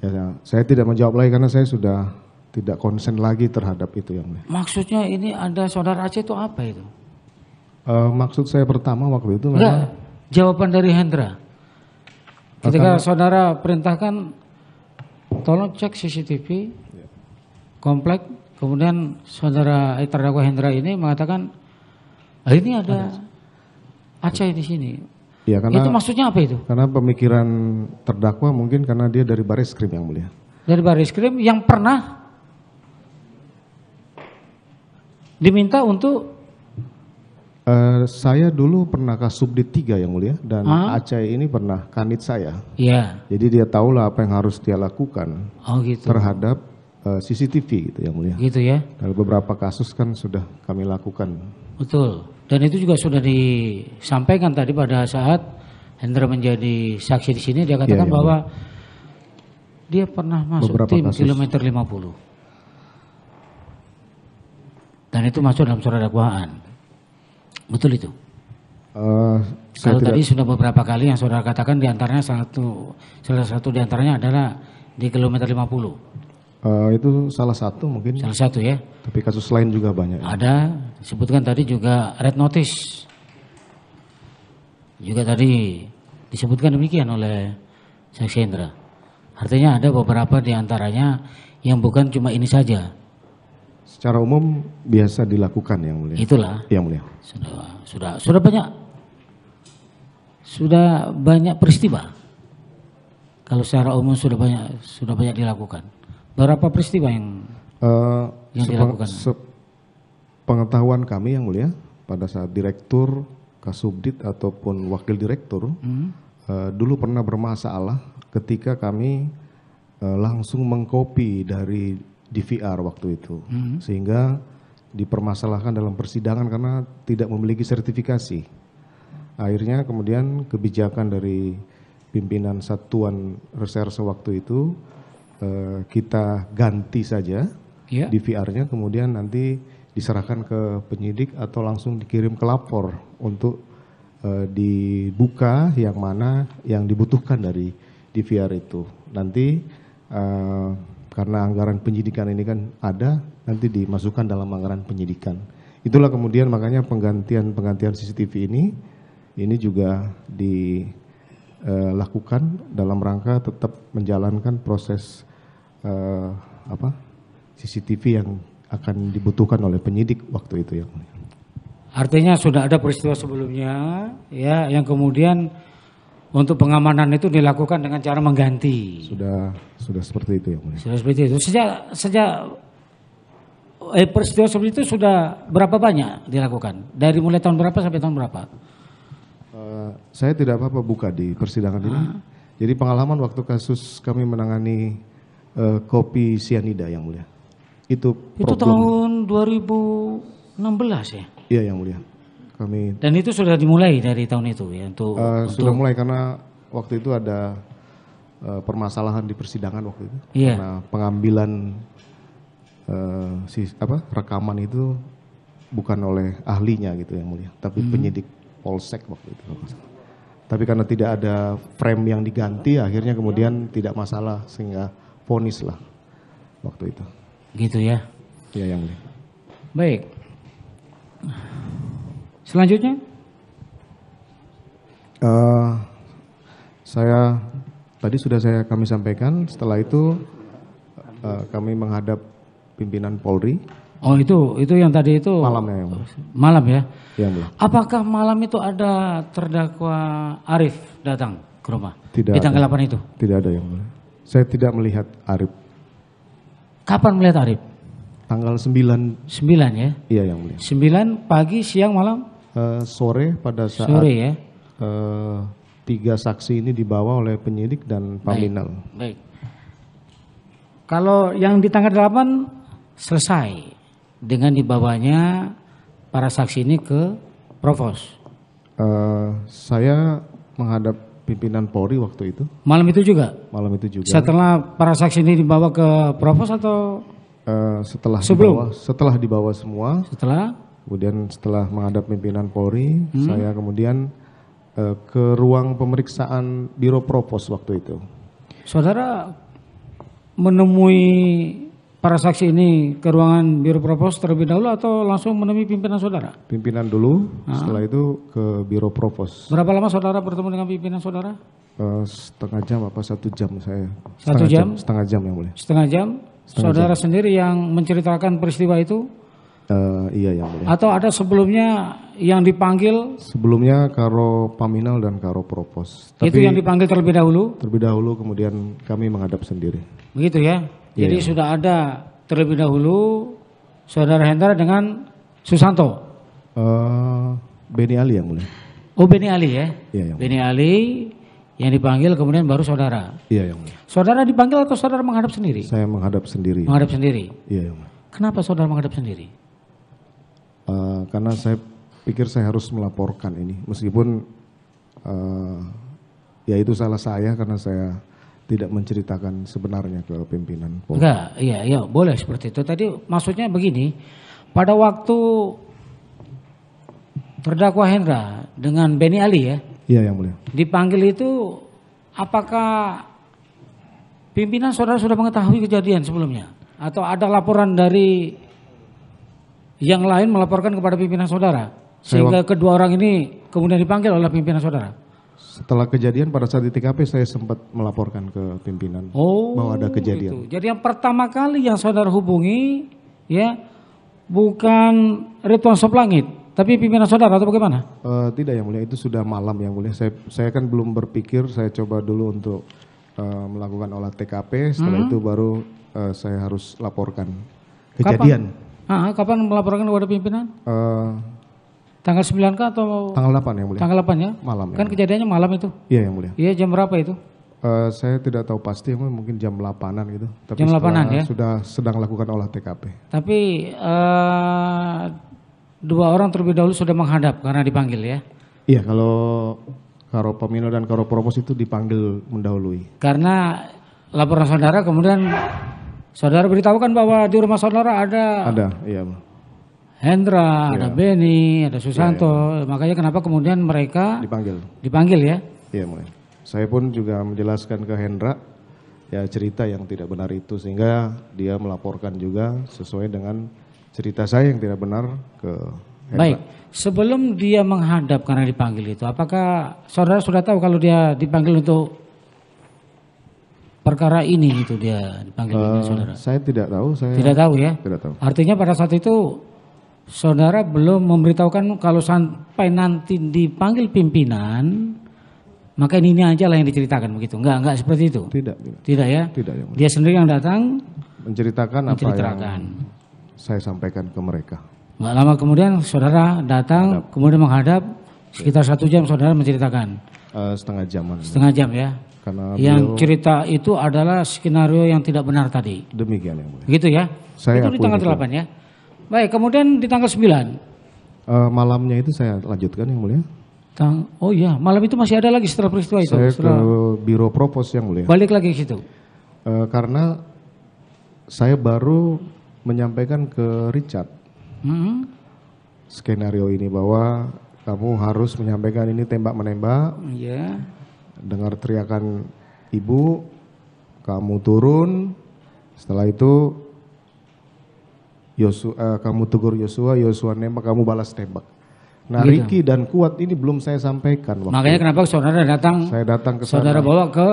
Ya, saya tidak menjawab lagi karena saya sudah tidak konsen lagi terhadap itu yang mulia. Maksudnya ini ada saudara Aceh itu apa itu? Maksud saya pertama waktu itu Enggak, memang jawaban dari Hendra. Ketika saudara perintahkan, tolong cek CCTV komplek, kemudian saudara terdakwa Hendra ini mengatakan, ini ada Aceh di sini. ya, karena, Itu maksudnya apa itu? karena pemikiran terdakwa mungkin karena dia dari Bareskrim yang mulia. Dari Bareskrim yang pernah diminta untuk Saya dulu pernah Kasubdit 3 yang mulia dan Aceh ini pernah kanit saya. ya. Jadi dia tahulah apa yang harus dia lakukan Gitu. terhadap CCTV gitu yang mulia. Gitu ya. Dan beberapa kasus kan sudah kami lakukan. Betul. Dan itu juga sudah disampaikan tadi pada saat Hendra menjadi saksi di sini, dia katakan bahwa dia pernah masuk Beberapa tim kasus. kilometer 50. Dan itu masuk dalam surat dakwaan. Betul itu. Saya Kalau tidak, tadi sudah beberapa kali yang saudara katakan diantaranya salah satu diantaranya adalah di kilometer 50. itu salah satu mungkin, Salah satu ya. tapi kasus lain juga banyak. Ada, disebutkan tadi juga red notice. Juga tadi disebutkan demikian oleh saksi Hendra. Artinya ada beberapa diantaranya yang bukan cuma ini saja. Secara umum biasa dilakukan yang mulia. Itulah. Yang mulia. Sudah banyak peristiwa. Kalau secara umum sudah banyak dilakukan. Berapa peristiwa yang dilakukan? Pengetahuan kami yang mulia pada saat direktur, kasubdit ataupun wakil direktur dulu pernah bermasalah ketika kami langsung mengcopy dari DVR waktu itu, sehingga dipermasalahkan dalam persidangan karena tidak memiliki sertifikasi. Akhirnya kemudian kebijakan dari pimpinan satuan reserse waktu itu kita ganti saja DVR-nya, kemudian nanti diserahkan ke penyidik atau langsung dikirim ke lapor untuk dibuka yang mana yang dibutuhkan dari DVR itu. Nanti karena anggaran penyidikan ini kan ada, nanti dimasukkan dalam anggaran penyidikan. Itulah kemudian makanya penggantian CCTV ini juga dilakukan dalam rangka tetap menjalankan proses CCTV yang akan dibutuhkan oleh penyidik waktu itu ya. Artinya sudah ada peristiwa sebelumnya ya yang kemudian untuk pengamanan itu dilakukan dengan cara mengganti. Sudah seperti itu ya. Sudah seperti itu. Sejak peristiwa seperti itu sudah berapa banyak dilakukan? Dari mulai tahun berapa sampai tahun berapa? Saya tidak apa-apa buka di persidangan ini. Jadi pengalaman waktu kasus kami menangani kopi sianida yang mulia. Itu tahun 2016 ya? Iya yang mulia. Dan itu sudah dimulai dari tahun itu ya sudah mulai karena waktu itu ada permasalahan di persidangan waktu itu. Iya. Karena pengambilan rekaman itu bukan oleh ahlinya gitu yang mulia, tapi penyidik Polsek waktu itu. Tapi karena tidak ada frame yang diganti, akhirnya kemudian tidak masalah sehingga vonis lah waktu itu. Gitu ya? Iya yang mulia. Baik. Selanjutnya? Tadi sudah kami sampaikan. Setelah itu kami menghadap pimpinan Polri. Oh itu yang tadi itu malamnya yang mulia. Malam ya? Iya mulia. Apakah malam itu ada terdakwa Arif datang ke rumah? Tidak. Di tanggal 8 itu? Tidak ada yang mulia. Saya tidak melihat Arif. Kapan melihat Arif? Tanggal 9. 9 ya? Iya yang mulia. 9 pagi, siang, malam? Sore pada saat sore ya? 3 saksi ini dibawa oleh penyidik dan paminal. Baik. Kalau yang di tanggal 8 selesai dengan dibawanya para saksi ini ke Provos. Saya menghadap pimpinan Polri waktu itu. Malam itu juga? Malam itu juga. Setelah para saksi ini dibawa ke Provos atau setelah dibawa semua. Kemudian setelah menghadap pimpinan Polri, saya kemudian ke ruang pemeriksaan Biro Provos waktu itu. Saudara menemui para saksi ini ke ruangan Biro Propos terlebih dahulu atau langsung menemui pimpinan saudara? Pimpinan dulu, setelah itu ke Biro Propos. Berapa lama saudara bertemu dengan pimpinan saudara? Setengah jam apa 1 jam saya? Satu jam? Setengah jam yang mulia. Setengah jam? Saudara sendiri yang menceritakan peristiwa itu? Iya yang mulia. Atau ada sebelumnya yang dipanggil? Sebelumnya Karo Paminal dan Karo Propos. Itu yang dipanggil terlebih dahulu? Terlebih dahulu, kemudian kami menghadap sendiri. Begitu ya? Jadi sudah ada terlebih dahulu saudara Hendra dengan Susanto? Beni Ali yang mulia. Oh Beni Ali ya? Iya yang mulia. Beni Ali yang dipanggil kemudian baru saudara? Iya yang mulia. Saudara dipanggil atau saudara menghadap sendiri? Saya menghadap sendiri. Menghadap sendiri? Iya yang mulia. Kenapa saudara menghadap sendiri? Karena saya pikir saya harus melaporkan ini. Meskipun ya itu salah saya karena saya tidak menceritakan sebenarnya ke pimpinan Polri. Enggak, iya boleh seperti itu. Tadi maksudnya begini, pada waktu terdakwa Hendra dengan Beni Ali ya? Iya yang mulia. Dipanggil itu apakah pimpinan saudara sudah mengetahui kejadian sebelumnya? Atau ada laporan dari yang lain melaporkan kepada pimpinan saudara? Sehingga kedua orang ini kemudian dipanggil oleh pimpinan saudara? Setelah kejadian pada saat di TKP saya sempat melaporkan ke pimpinan bahwa ada kejadian. Gitu. Jadi yang pertama kali yang saudara hubungi ya bukan Ridwan Soplangit, tapi pimpinan saudara atau bagaimana? Tidak yang mulia, itu sudah malam yang mulia. Saya kan belum berpikir, saya coba dulu untuk melakukan olah TKP. Setelah itu baru saya harus laporkan kejadian. Kapan melaporkan kepada pimpinan? Tanggal 9 kah atau? Tanggal 8 yang mulia. Tanggal 8 ya? Malam. Kan kejadiannya malam itu? Iya yang mulia. Iya jam berapa itu? Saya tidak tahu pasti, mungkin jam 8-an gitu. Tapi jam 8-an ya? Sudah sedang lakukan olah TKP. Tapi dua orang terlebih dahulu sudah menghadap karena dipanggil ya? Iya, kalau Karo Pamino dan Karo Propos itu dipanggil mendahului. Karena laporan saudara kemudian saudara beritahukan bahwa di rumah saudara ada iya. Hendra, ada Beni, ada Susanto, makanya kenapa kemudian mereka dipanggil ya? Iya mulai. Saya pun juga menjelaskan ke Hendra ya cerita yang tidak benar itu sehingga dia melaporkan juga sesuai dengan cerita saya yang tidak benar ke Hendra. Baik, sebelum dia menghadap karena dipanggil itu, apakah saudara sudah tahu kalau dia dipanggil untuk perkara ini itu dia dipanggil dengan saudara? Saya tidak tahu. Tidak tahu ya? Tidak tahu. Artinya pada saat itu saudara belum memberitahukan kalau sampai nanti dipanggil pimpinan, maka ini aja lah yang diceritakan begitu. Enggak seperti itu. Tidak ya? Tidak ya. Dia sendiri yang datang menceritakan apa yang saya sampaikan ke mereka. Enggak lama kemudian saudara datang, kemudian menghadap sekitar 1 jam saudara menceritakan. Setengah jaman. Setengah jam ya. Karena yang cerita itu adalah skenario yang tidak benar tadi. Demikian yang mulia. Begitu ya? Itu di tanggal 8 ya. Baik, kemudian di tanggal 9. Malamnya itu saya lanjutkan yang mulia. Oh iya, malam itu masih ada lagi setelah peristiwa itu? Saya ke Biro Propos yang mulia. Balik lagi ke situ? Karena saya baru menyampaikan ke Richard skenario ini bahwa kamu harus menyampaikan ini tembak-menembak. Iya. Dengar teriakan ibu, kamu turun, setelah itu kamu tegur Yosua nembak, kamu balas tembak. Nah gitu. Ricky dan Kuat ini belum saya sampaikan. Makanya kenapa saudara datang? Saya datang ke saudara bawa ke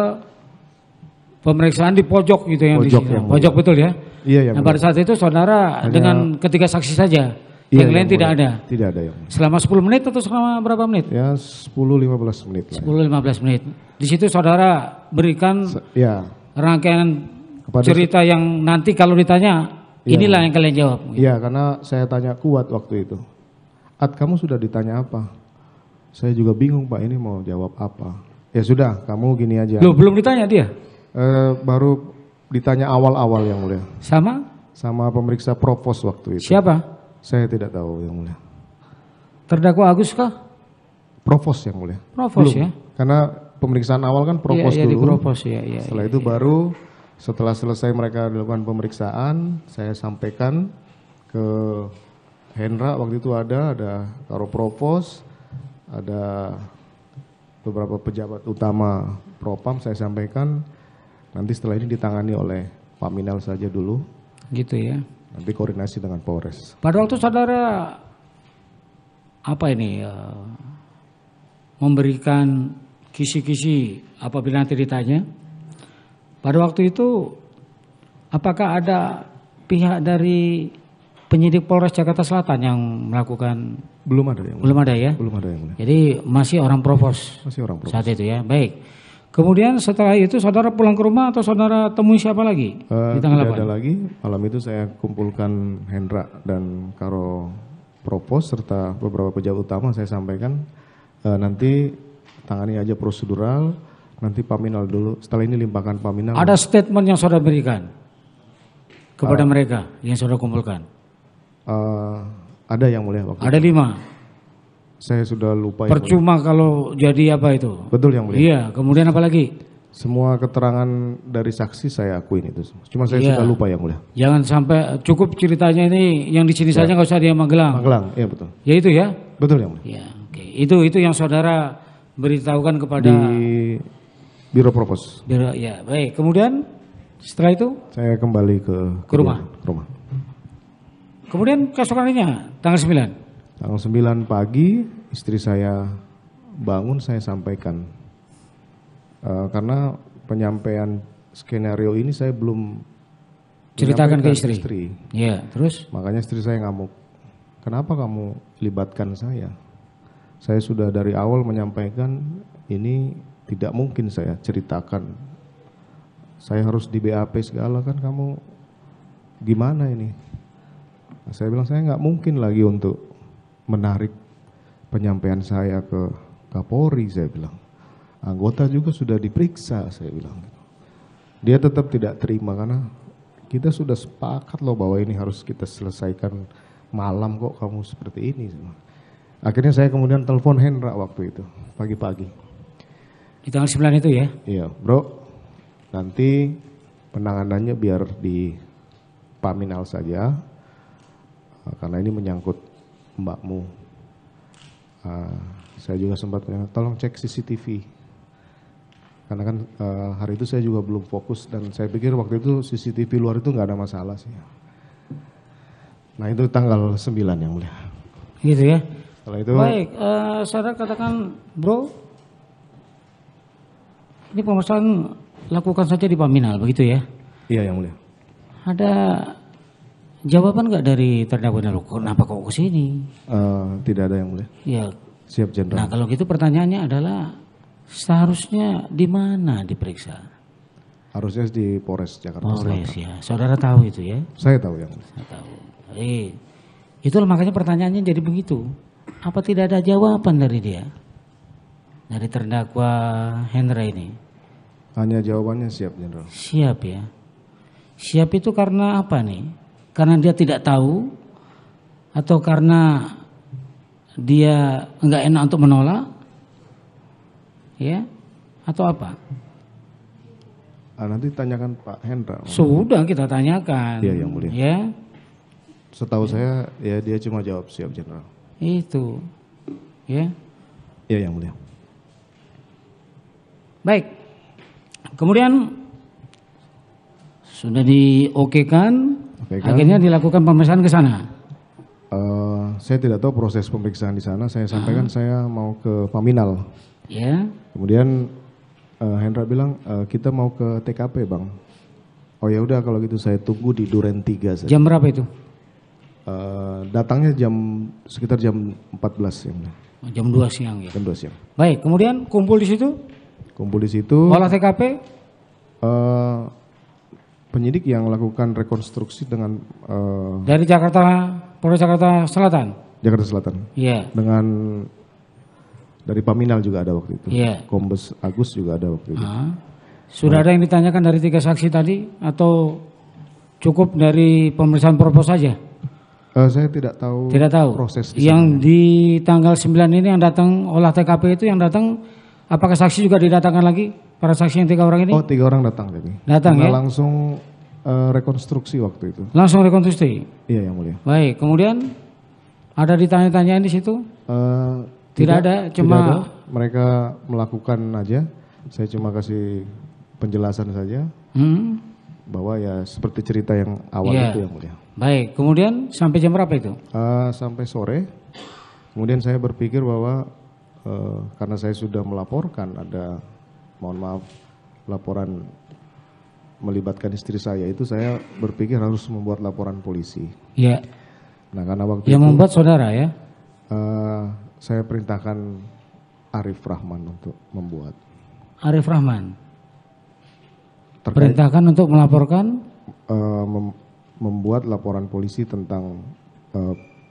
pemeriksaan di pojok gitu yang pojok, di pojok betul ya? Iya. Nah pada saat itu saudara dengan ketiga saksi saja, yang lain tidak ada? Tidak ada yang. Selama 10 menit atau selama berapa menit? Ya 10-15 menit. 10-15 menit. Di situ saudara berikan rangkaian cerita yang nanti kalau ditanya inilah yang kalian jawab. Iya, karena saya tanya Kuat waktu itu. Kamu sudah ditanya apa? Saya juga bingung Pak, ini mau jawab apa? Ya sudah, kamu gini aja. Loh, belum ditanya dia? Baru ditanya awal-awal yang mulia. Sama pemeriksa Propos waktu itu. Siapa? Saya tidak tahu yang mulia. Terdakwa Agus kah? Propos yang mulia. Propos ya? Karena pemeriksaan awal kan Propos dulu. Di Propos ya. Setelah itu baru setelah selesai mereka dilakukan pemeriksaan, saya sampaikan ke Hendra waktu itu ada Karo Propos, ada beberapa pejabat utama Propam, saya sampaikan nanti setelah ini ditangani oleh Paminal saja dulu, Gitu ya. nanti koordinasi dengan Polres. Pada waktu saudara memberikan kisi-kisi apabila nanti ditanya, pada waktu itu apakah ada pihak dari penyidik Polres Jakarta Selatan yang melakukan? Belum ada yang mulia. Belum ada ya? Belum ada yang mulia. Jadi masih orang provos Masih orang Polres. saat itu ya. Baik. Kemudian setelah itu saudara pulang ke rumah atau saudara temui siapa lagi di tanggal Tidak 8? ada lagi. Malam itu saya kumpulkan Hendra dan Karo Propos serta beberapa pejabat utama, saya sampaikan nanti tangani aja prosedural, nanti paminal dulu. Setelah ini limpahkan paminal. Ada statement yang saudara berikan kepada mereka yang saudara kumpulkan? Ada yang mulia waktu Ada 5. saya sudah lupa. Yang mulia. Percuma kalau jadi apa itu? Betul yang mulia. Iya, kemudian apa lagi? Semua keterangan dari saksi saya akuin itu. Cuma saya Iya. sudah lupa yang mulia. Jangan sampai cukup ceritanya ini yang di sini saja nggak usah di Magelang. Magelang, iya betul. Ya itu ya. Betul yang mulia. Ya, oke. Itu yang saudara beritahukan kepada Di Biro Propos. ya, baik. Kemudian setelah itu Saya kembali ke rumah. Ke rumah. kemudian keesokan harinya tanggal 9. Tanggal 9 pagi istri saya bangun, saya sampaikan. Karena penyampaian skenario ini saya belum Ceritakan ke menyampaikan istri. Ya, terus Makanya istri saya ngamuk. Kenapa kamu libatkan saya? Saya sudah dari awal menyampaikan ini tidak mungkin saya ceritakan. Saya harus di BAP segala, kan kamu gimana ini? Nah, saya bilang saya nggak mungkin lagi untuk menarik penyampaian saya ke Kapolri, saya bilang. Anggota juga sudah diperiksa, saya bilang. Dia tetap tidak terima karena kita sudah sepakat loh bahwa ini harus kita selesaikan malam, kok kamu seperti ini. Akhirnya saya kemudian telepon Hendra waktu itu, pagi-pagi. di tanggal 9 itu ya. Iya, bro, nanti penanganannya biar di Paminal saja, karena ini menyangkut mbakmu. Saya juga sempat bilang, tolong cek CCTV. Karena kan hari itu saya juga belum fokus dan saya pikir waktu itu CCTV luar itu nggak ada masalah sih. Nah itu tanggal 9 yang mulia. Gitu ya. Setelah itu Baik, saudara katakan, bro, ini pemeriksaan lakukan saja di Paminal, begitu ya? iya yang mulia. Ada jawaban nggak dari terdakwanya, lo kenapa kok ke sini? Tidak ada yang mulia. Ya, Siap jenderal. nah kalau gitu pertanyaannya adalah seharusnya di mana diperiksa? Harusnya di Polres Jakarta Polres Selatan. ya, saudara tahu itu ya? Saya tahu yang mulia. Saya tahu. Itulah makanya pertanyaannya jadi begitu. Apa tidak ada jawaban dari dia? Dari terdakwa Hendra ini? Hanya jawabannya siap jenderal. Siap ya. Siap itu karena apa nih? Karena dia tidak tahu atau karena dia enggak enak untuk menolak? Ya? Atau apa? Nanti tanyakan Pak Hendra. Sudah kita tanyakan. Iya, yang mulia. Ya, Setahu saya ya dia cuma jawab siap jenderal. itu. Ya. Iya yang mulia. Baik. Kemudian sudah diokekan, akhirnya dilakukan pemeriksaan ke sana. Saya tidak tahu proses pemeriksaan di sana. Saya sampaikan saya mau ke Paminal. Ya. Kemudian Hendra bilang kita mau ke TKP bang. Oh ya udah kalau gitu saya tunggu di Duren 3 saja. Jam berapa itu? Datangnya sekitar jam 14 ya. Jam 2 siang ya. Jam 2 siang. Baik, kemudian kumpul di situ, Kumpul di situ. olah TKP, Penyidik yang melakukan rekonstruksi dengan dari Jakarta, Polres Jakarta Selatan. Jakarta Selatan. Iya. Dengan dari Paminal juga ada waktu itu. Iya. Kombes Agus juga ada waktu itu. Sudah ada yang ditanyakan dari 3 saksi tadi atau cukup dari pemeriksaan propos saja? Saya tidak tahu. Tidak tahu. Proses Yang di tanggal 9 ini yang datang olah TKP itu yang datang, apakah saksi juga didatangkan lagi? Para saksi yang 3 orang ini? Oh 3 orang datang jadi. Datang Karena ya? langsung rekonstruksi waktu itu. Langsung rekonstruksi. Iya yang mulia. Baik, kemudian ada ditanya-tanyain di situ? Tidak ada, cuma tidak ada. Mereka melakukan aja. Saya cuma kasih penjelasan saja bahwa ya seperti cerita yang awal Iya. itu yang mulia. Baik, kemudian sampai jam berapa itu? Sampai sore. Kemudian saya berpikir bahwa karena saya sudah melaporkan ada, mohon maaf, laporan melibatkan istri saya, itu saya berpikir harus membuat laporan polisi. Iya. Nah karena waktu Yang itu membuat saudara ya? saya perintahkan Arif Rahman untuk membuat. Arif Rahman. Terkait Perintahkan untuk melaporkan? membuat laporan polisi tentang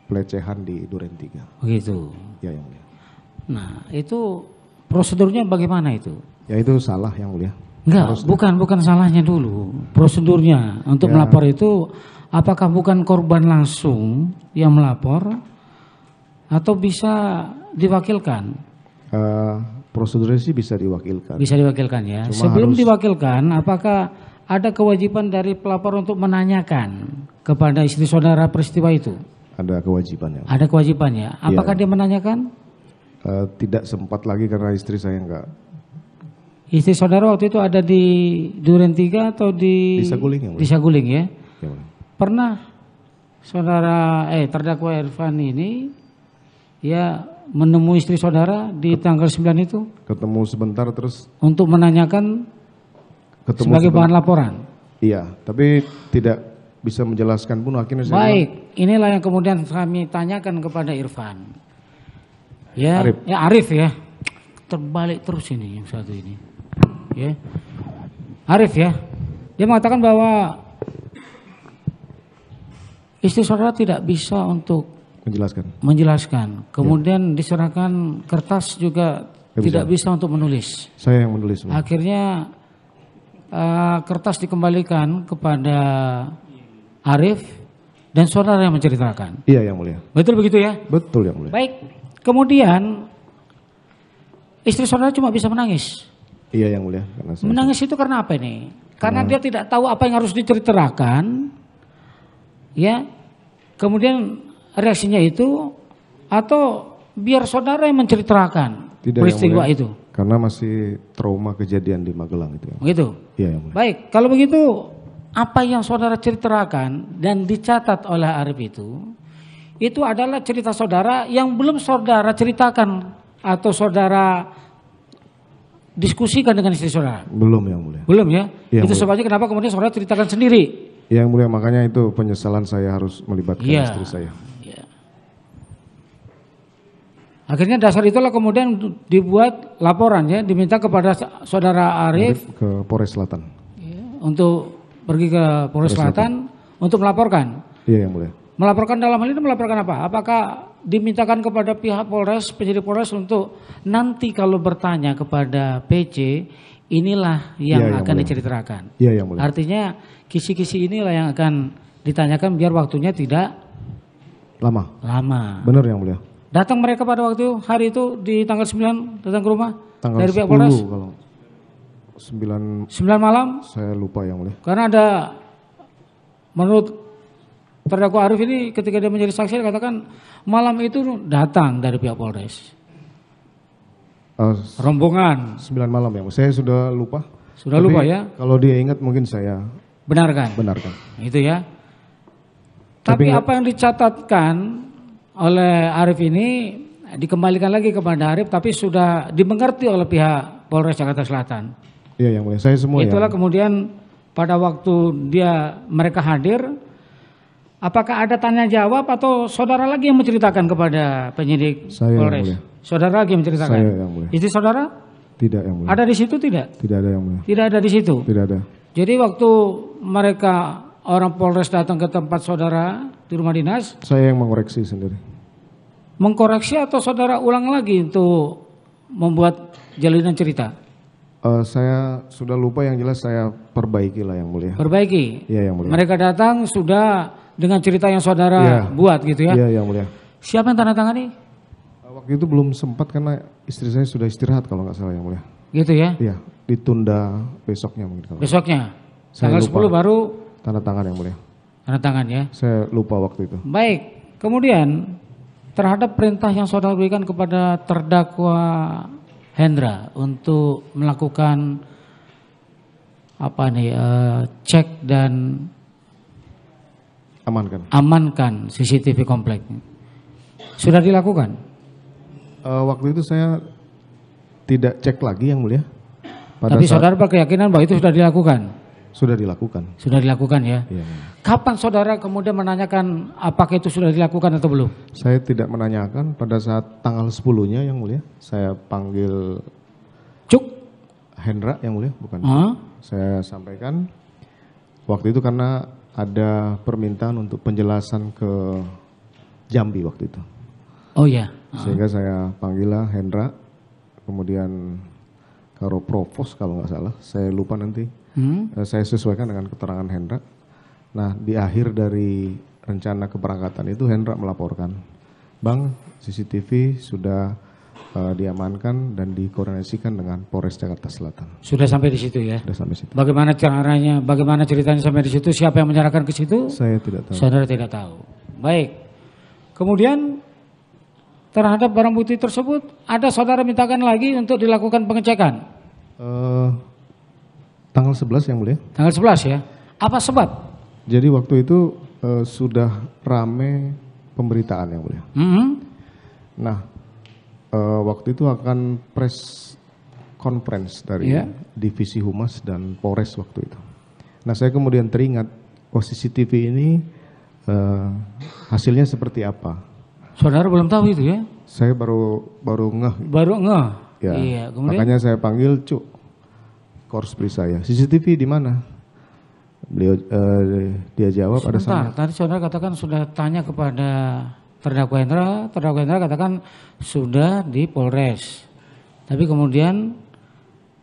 pelecehan di Duren 3. Begitu. Ya yang mulia. Nah itu prosedurnya bagaimana itu? Ya itu salah yang mulia. Enggak, bukan salahnya dulu. Prosedurnya untuk melapor itu apakah bukan korban langsung yang melapor atau bisa diwakilkan? Prosedurnya sih bisa diwakilkan. Bisa diwakilkan ya. Cuma Sebelum harus- diwakilkan, apakah ada kewajiban dari pelapor untuk menanyakan kepada istri saudara peristiwa itu? Ada kewajiban yang. Ada kewajibannya. Apakah Iya. dia menanyakan? Tidak sempat lagi karena istri saya enggak. Istri saudara waktu itu ada di Duren 3 atau di Saguling yang mulia. Di Saguling ya. Ya, mulia. Pernah saudara terdakwa Irfan ini ya menemui istri saudara di tanggal 9 itu Ketemu sebentar terus untuk menanyakan ketemu sebagai bahan sebentar. laporan. Iya, tapi tidak bisa menjelaskan pun akhirnya saya bilang, Baik, inilah yang kemudian kami tanyakan kepada Irfan. Ya, Arif. ya Arif ya. Terbalik terus ini yang satu ini. Ya. Arif ya. Dia mengatakan bahwa istri saudara tidak bisa untuk menjelaskan. Kemudian diserahkan kertas juga tidak bisa untuk menulis. saya yang menulis. Akhirnya kertas dikembalikan kepada Arif dan saudara yang menceritakan. Iya yang mulia. Betul begitu ya? Betul yang mulia. Baik. Kemudian istri saudara cuma bisa menangis. Iya yang mulia. Karena saya, Menangis itu karena apa ini? Karena dia tidak tahu apa yang harus diceritakan. Ya. Kemudian reaksinya itu atau biar saudara yang menceritakan Tidak, peristiwa yang mulia. itu. Karena masih trauma kejadian di Magelang itu. Begitu. Iya yang mulia. Baik, kalau begitu apa yang saudara ceritakan dan dicatat oleh Arif itu adalah cerita saudara yang belum saudara ceritakan atau saudara diskusikan dengan istri saudara. Belum yang mulia. Belum ya? Iya, Itu mulia. sebabnya kenapa kemudian saudara ceritakan sendiri. Yang mulia makanya itu penyesalan saya harus melibatkan Iya. istri saya. Ya. Akhirnya dasar itulah kemudian dibuat laporan ya, diminta kepada saudara Arif Ke Polres Selatan. untuk pergi ke Polres Selatan untuk melaporkan. Iya yang mulia. Melaporkan dalam hal ini melaporkan apa? Apakah dimintakan kepada pihak Polres, penyidik Polres untuk nanti kalau bertanya kepada PC, inilah yang Iya, yang akan mulia. diceritakan. Iya yang mulia. Artinya kisi-kisi inilah yang akan ditanyakan biar waktunya tidak Lama. lama. Benar yang mulia. Datang mereka pada waktu hari itu di tanggal 9 datang ke rumah Tanggal dari 10 pihak Polres. kalau 9 9 malam saya lupa yang mulia. karena ada menurut terdakwa Arif ini ketika dia menjadi saksi dia katakan malam itu datang dari pihak Polres. Rombongan. 9 malam yang mulia. Saya sudah lupa. Sudah Tapi lupa ya? Kalau dia ingat mungkin saya Benarkan. benarkan. Itu ya. Tapi Tapi apa yang dicatatkan oleh Arif ini dikembalikan lagi kepada Arif tapi sudah dimengerti oleh pihak Polres Jakarta Selatan. Iya yang mulia. Saya semua Itulah yang kemudian pada waktu mereka hadir, apakah ada tanya jawab atau saudara lagi yang menceritakan kepada penyidik Saya yang Polres? mulia. Saudara lagi yang menceritakan. Saya yang mulia. Istri saudara Tidak yang mulia. ada di situ tidak? Tidak ada yang mulia. Tidak ada di situ. Tidak ada. Jadi waktu mereka orang Polres datang ke tempat saudara di rumah dinas, Saya yang mengoreksi sendiri. mengkoreksi atau saudara ulang lagi untuk membuat jalinan cerita? Saya sudah lupa, yang jelas saya perbaiki lah yang mulia. Perbaiki. Iya yang mulia. Mereka datang sudah dengan cerita yang saudara Iya. buat gitu ya. Iya yang mulia. Siapa yang tanda tangani? Waktu itu belum sempat karena istri saya sudah istirahat kalau nggak salah yang mulia. Gitu ya. Iya, ditunda besoknya mungkin kalau. Besoknya. Saya Tanggal lupa. 10 baru Tanda tangan yang mulia. tanda tangan ya. Saya lupa waktu itu. Baik. Kemudian terhadap perintah yang saudara berikan kepada terdakwa Hendra untuk melakukan cek dan amankan CCTV komplek. Sudah dilakukan? Waktu itu saya tidak cek lagi yang mulia. Tapi saudara berkeyakinan bahwa itu sudah dilakukan? Sudah dilakukan. Sudah dilakukan ya? Iya. Kapan saudara kemudian menanyakan apakah itu sudah dilakukan atau belum? Saya tidak menanyakan pada saat tanggal 10-nya yang mulia. Saya panggil Cuk Hendra yang mulia, bukan. Saya sampaikan waktu itu karena ada permintaan untuk penjelasan ke Jambi waktu itu. Oh iya. Sehingga saya panggillah Hendra, kemudian Karo Provos kalau nggak salah, saya lupa nanti. Saya sesuaikan dengan keterangan Hendra. Nah, di akhir dari rencana keberangkatan itu Hendra melaporkan, Bang, CCTV sudah diamankan dan dikoordinasikan dengan Polres Jakarta Selatan. Sudah sampai di situ ya? Sudah sampai situ. Bagaimana caranya, bagaimana ceritanya sampai di situ? Siapa yang menyerahkan ke situ? Saya tidak tahu. Saudara tidak tahu. Baik. Kemudian terhadap barang bukti tersebut, ada saudara mintakan lagi untuk dilakukan pengecekan? Tanggal 11 yang mulia. Tanggal 11 ya? Apa sebab? Jadi waktu itu sudah rame pemberitaan yang mulia. Nah, waktu itu akan press conference dari Divisi Humas dan Polres waktu itu. Nah, saya kemudian teringat, CCTV ini hasilnya seperti apa. Saudara belum tahu itu ya? Saya baru ngeh. Baru ngeh? Ya, iya, kemudian? Makanya saya panggil Cuk, Korspri saya. CCTV di mana? Beliau dia jawab ada sama. Tadi saudara katakan sudah tanya kepada terdakwa Hendra katakan sudah di Polres. Tapi kemudian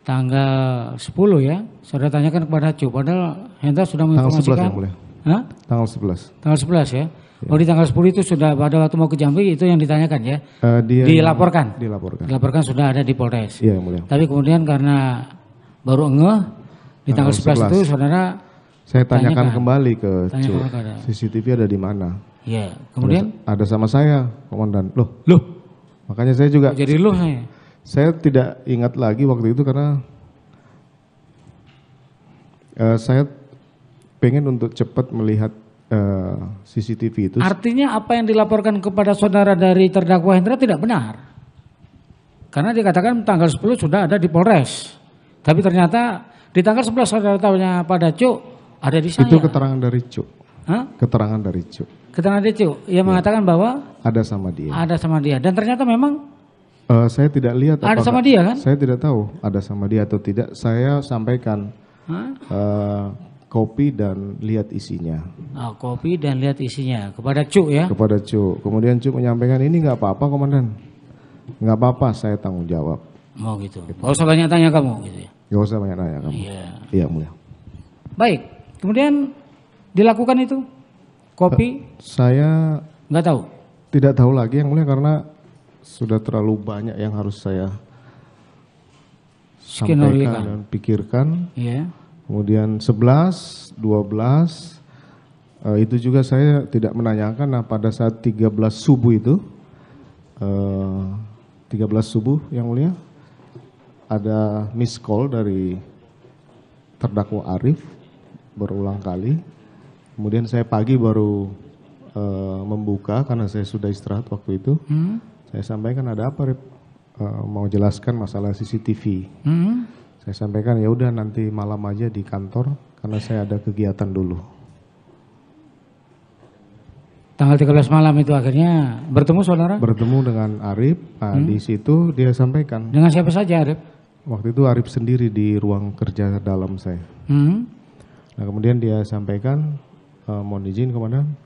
tanggal 10 ya, saudara tanyakan kepada Cuk, padahal Hendra sudah menginformasikan. Tanggal 11 yang mulia. Hah? Tanggal 11. Tanggal 11 ya. Oh di tanggal 10 itu sudah pada waktu mau ke Jambi itu yang ditanyakan ya? Dilaporkan? Dilaporkan sudah ada di Polres. Iya yang mulia. Tapi kemudian karena baru ngeh di tanggal 11 itu saudara saya tanyakan kembali ke Cuk, CCTV ada di mana? Iya. Kemudian? Ada sama saya, Komandan. Loh. Makanya saya juga. Jadi loh saya. Saya tidak ingat lagi waktu itu karena saya pengen untuk cepat melihat CCTV itu. Artinya apa yang dilaporkan kepada saudara dari terdakwa Hendra tidak benar. Karena dikatakan tanggal 10 sudah ada di Polres. Tapi ternyata di tanggal 11 saudara tahunya pada Cuk ada di saya. Itu keterangan dari Cuk. Hah? Keterangan dari Cuk. Keterangan dari Cuk. Ia mengatakan bahwa ada sama dia. Ada sama dia. Dan ternyata memang saya tidak lihat ada sama dia kan? Saya tidak tahu ada sama dia atau tidak. Saya sampaikan kopi dan lihat isinya. Kopi dan lihat isinya kepada Cuk ya? Kepada Cuk. Kemudian Cuk menyampaikan ini nggak apa-apa Komandan, nggak apa-apa saya tanggung jawab. Oh gitu. Gak usah banyak tanya kamu gitu ya? Gak usah banyak tanya kamu. Iya mulia. Baik. Kemudian dilakukan itu kopi? Saya nggak tahu. Tidak tahu lagi yang mulia karena sudah terlalu banyak yang harus saya sampaikan dan pikirkan. Iya. Kemudian 11, 12, itu juga saya tidak menanyakan. Nah pada saat 13 subuh itu, 13 subuh yang mulia, ada miss call dari terdakwa Arif berulang kali. Kemudian saya pagi baru membuka karena saya sudah istirahat waktu itu. Saya sampaikan ada apa Arif, mau jelaskan masalah CCTV. Saya sampaikan ya udah nanti malam aja di kantor karena saya ada kegiatan dulu. Tanggal 13 malam itu akhirnya bertemu saudara? Bertemu dengan Arif. Di situ dia sampaikan. Dengan siapa saja Arif? Waktu itu Arif sendiri di ruang kerja dalam saya. Nah kemudian dia sampaikan, mohon izin Komandan,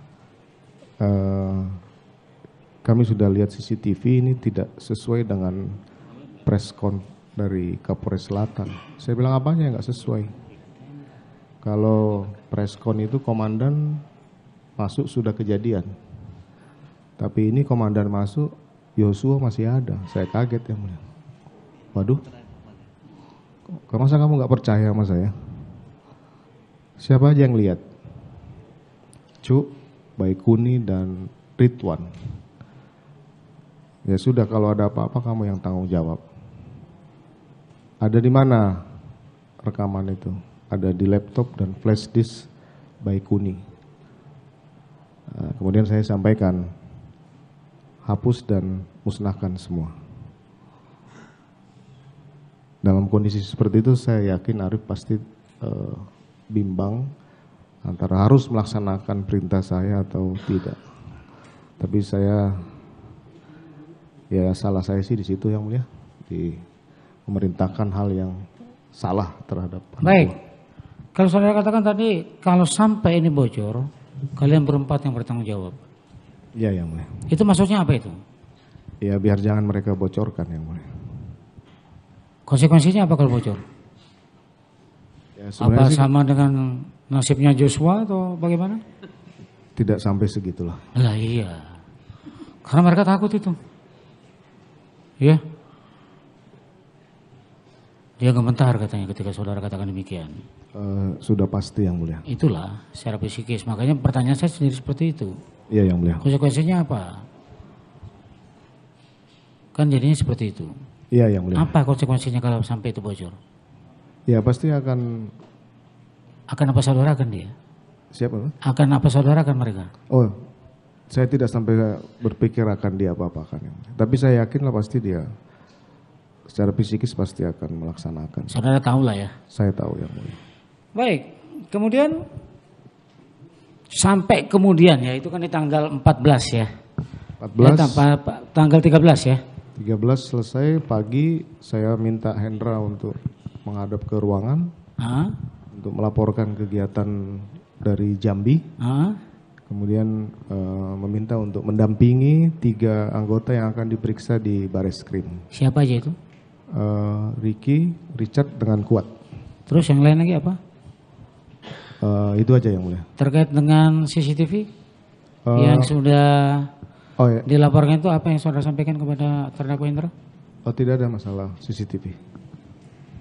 kami sudah lihat CCTV ini tidak sesuai dengan preskon dari Kapolres Selatan. Saya bilang apanya nggak sesuai. Kalau preskon itu komandan masuk sudah kejadian. Tapi ini komandan masuk, Yosua masih ada. Saya kaget ya mulia. Waduh, masa kamu nggak percaya sama saya? Siapa aja yang lihat? Cuk, Baikuni dan Ridwan. Ya sudah kalau ada apa-apa kamu yang tanggung jawab. Ada di mana rekaman itu? ada di laptop dan flash disk Baikuni. Kemudian saya sampaikan, hapus dan musnahkan semua. Dalam kondisi seperti itu saya yakin Arief pasti bimbang antara harus melaksanakan perintah saya atau tidak. Tapi salah saya sih di situ yang mulia, di memerintahkan hal yang salah terhadap. Baik, kalau saudara katakan tadi kalau sampai ini bocor, kalian berempat yang bertanggung jawab. Iya yang mulia. Itu maksudnya apa itu? Ya biar jangan mereka bocorkan yang mulia. Konsekuensinya apa kalau bocor? Ya, apa sama dengan nasibnya Joshua atau bagaimana? Tidak sampai segitulah. Lah iya, karena mereka takut itu. Ya, dia gemetar katanya ketika saudara katakan demikian. Sudah pasti yang mulia. Itulah secara psikis, makanya pertanyaan saya sendiri seperti itu. Iya yang mulia. Konsekuensinya apa? Kan jadinya seperti itu. Iya yang mulia. Apa konsekuensinya kalau sampai itu bocor? Ya pasti akan. Akan apa saudara akan dia? Siapa? Akan apa saudara akan mereka? Oh, saya tidak sampai berpikir akan dia apa-apakan. Tapi saya yakinlah pasti dia secara psikis pasti akan melaksanakan. Saudara tahu lah ya? Saya tahu yang mulia. Baik, kemudian sampai kemudian ya itu kan di tanggal 14 ya? 14. Ya, tanggal 13 ya? 13 selesai pagi saya minta Hendra untuk menghadap ke ruangan. Untuk melaporkan kegiatan dari Jambi. Kemudian meminta untuk mendampingi 3 anggota yang akan diperiksa di Bareskrim. Siapa aja itu? Ricky, Richard dengan Kuat. Terus yang lain lagi apa? Itu aja yang mulia. Terkait dengan CCTV yang sudah dilaporkan itu apa yang saudara sampaikan kepada terdakwa Hendra? Oh tidak ada masalah CCTV.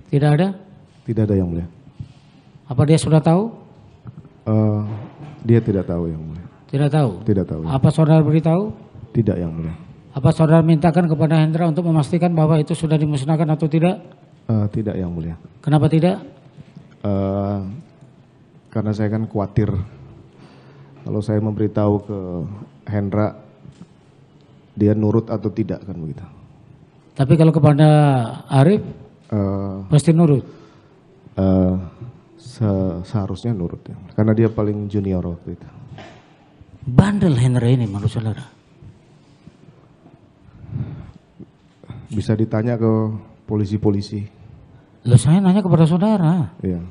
Tidak ada? Tidak ada yang mulia. Apa dia sudah tahu? Dia tidak tahu yang mulia. Tidak tahu? Tidak tahu. Apa saudara beritahu? Tidak yang mulia. Apa saudara mintakan kepada Hendra untuk memastikan bahwa itu sudah dimusnahkan atau tidak? Tidak yang mulia. Kenapa tidak? Karena saya kan khawatir kalau saya memberitahu ke Hendra dia nurut atau tidak kan begitu. Tapi kalau kepada Arief pasti nurut. Seharusnya nurut ya. Karena dia paling junior waktu itu. Bandel Hendra ini menurut saudara? Bisa ditanya ke polisi-polisi. Loh saya nanya kepada saudara. Iya.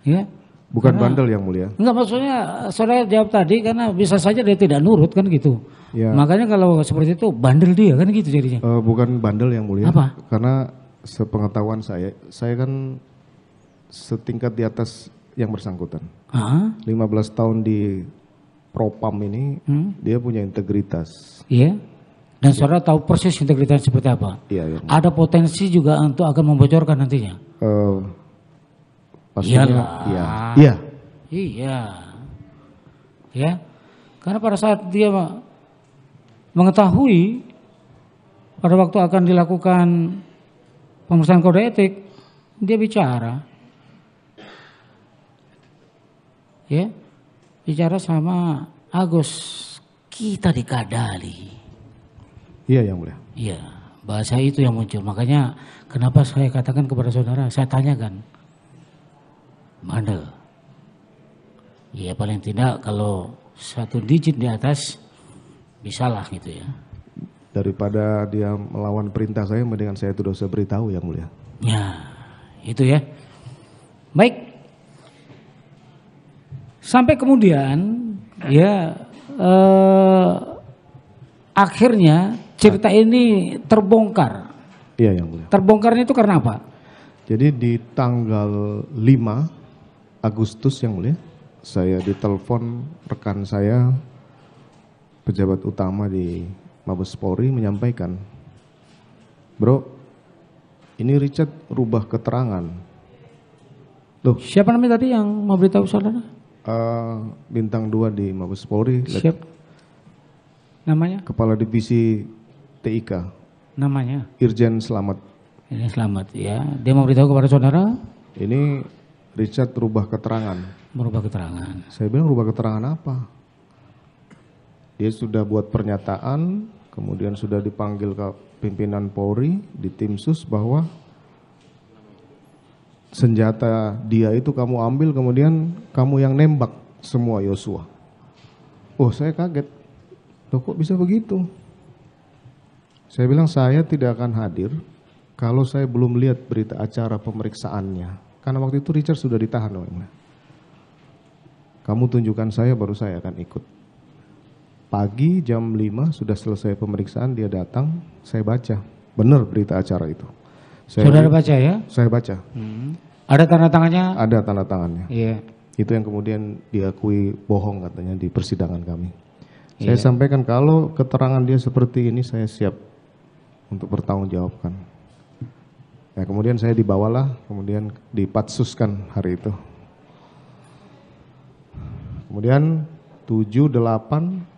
Ya. Bukan bandel yang mulia. Enggak, maksudnya saudara jawab tadi karena bisa saja dia tidak nurut kan gitu. Ya. Makanya kalau seperti itu bandel dia kan gitu jadinya. Bukan bandel yang mulia. Apa? Karena sepengetahuan saya kan setingkat di atas yang bersangkutan. 15 tahun di Propam ini dia punya integritas. Iya. Dan saudara tahu persis integritas seperti apa. Iya. Ada potensi juga untuk akan membocorkan nantinya. Pastinya iya. Iya. Ya. Karena pada saat dia mengetahui pada waktu akan dilakukan pemeriksaan kode etik, dia bicara. Ya, bicara sama Agus, kita dikadali. Iya yang mulia. Iya, bahasa itu yang muncul. Makanya kenapa saya katakan kepada saudara, saya tanyakan, bandel. Ya paling tidak kalau 1 digit di atas, bisalah gitu ya. Daripada dia melawan perintah saya, mendingan saya tidak usah beritahu yang mulia. Ya, itu ya. Baik. Sampai kemudian ya akhirnya cerita ini terbongkar. Iya yang mulia. Terbongkarnya itu karena apa? Jadi di tanggal 5 Agustus yang mulia, saya ditelepon rekan saya pejabat utama di Mabes Polri menyampaikan, bro, ini Richard rubah keterangan. Loh, siapa namanya tadi yang mau beritahu saudara? Bintang 2 di Mabes Polri. Siap. Namanya? Kepala Divisi TIK. Namanya? Irjen Slamet. Irjen Slamet ya. Dia mau beritahu kepada saudara? Ini Richard rubah keterangan. Merubah keterangan. Saya bilang rubah keterangan apa? Dia sudah buat pernyataan, kemudian sudah dipanggil ke pimpinan Polri di tim sus bahwa senjata dia itu kamu ambil, kemudian kamu yang nembak semua Yosua. Oh, saya kaget. Loh, kok bisa begitu? Saya bilang saya tidak akan hadir kalau saya belum lihat berita acara pemeriksaannya. Karena waktu itu Richard sudah ditahan. Kamu tunjukkan saya baru saya akan ikut. Pagi jam 5 sudah selesai pemeriksaan, dia datang, saya baca. Benar berita acara itu. Saudara baca ya? Saya baca. Ada tanda tangannya? Ada tanda tangannya. Iya. Itu yang kemudian diakui bohong katanya di persidangan kami. Saya sampaikan kalau keterangan dia seperti ini saya siap untuk bertanggungjawabkan. Ya, kemudian saya dibawalah, kemudian dipatsuskan hari itu. Kemudian 7-8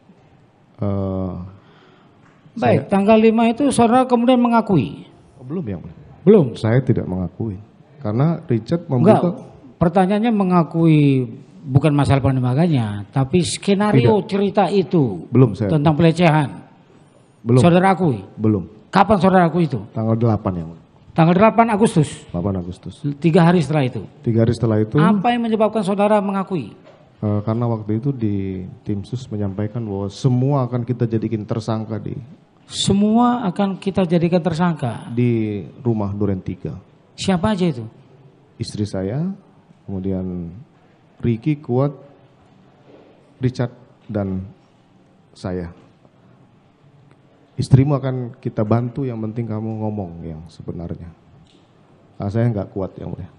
baik, tanggal 5 itu saudara kemudian mengakui? Belum yang Belum? Saya tidak mengakui. Karena Richard Enggak, membuka. pertanyaannya mengakui bukan masalah penembakannya, tapi skenario cerita itu. Belum saya. Tentang pelecehan. Belum. Saudara akui? Belum. Kapan saudara akui itu? Tanggal 8 yang Tanggal 8 Agustus? 8 Agustus. 3 hari setelah itu? 3 hari setelah itu. Apa yang menyebabkan saudara mengakui? Karena waktu itu di tim sus menyampaikan bahwa semua akan kita jadikan tersangka Semua akan kita jadikan tersangka? Di rumah Duren 3. Siapa aja itu? Istri saya, kemudian Ricky, Kuat, Richard, dan saya. Istrimu akan kita bantu, yang penting kamu ngomong yang sebenarnya. Saya nggak kuat yang mulia.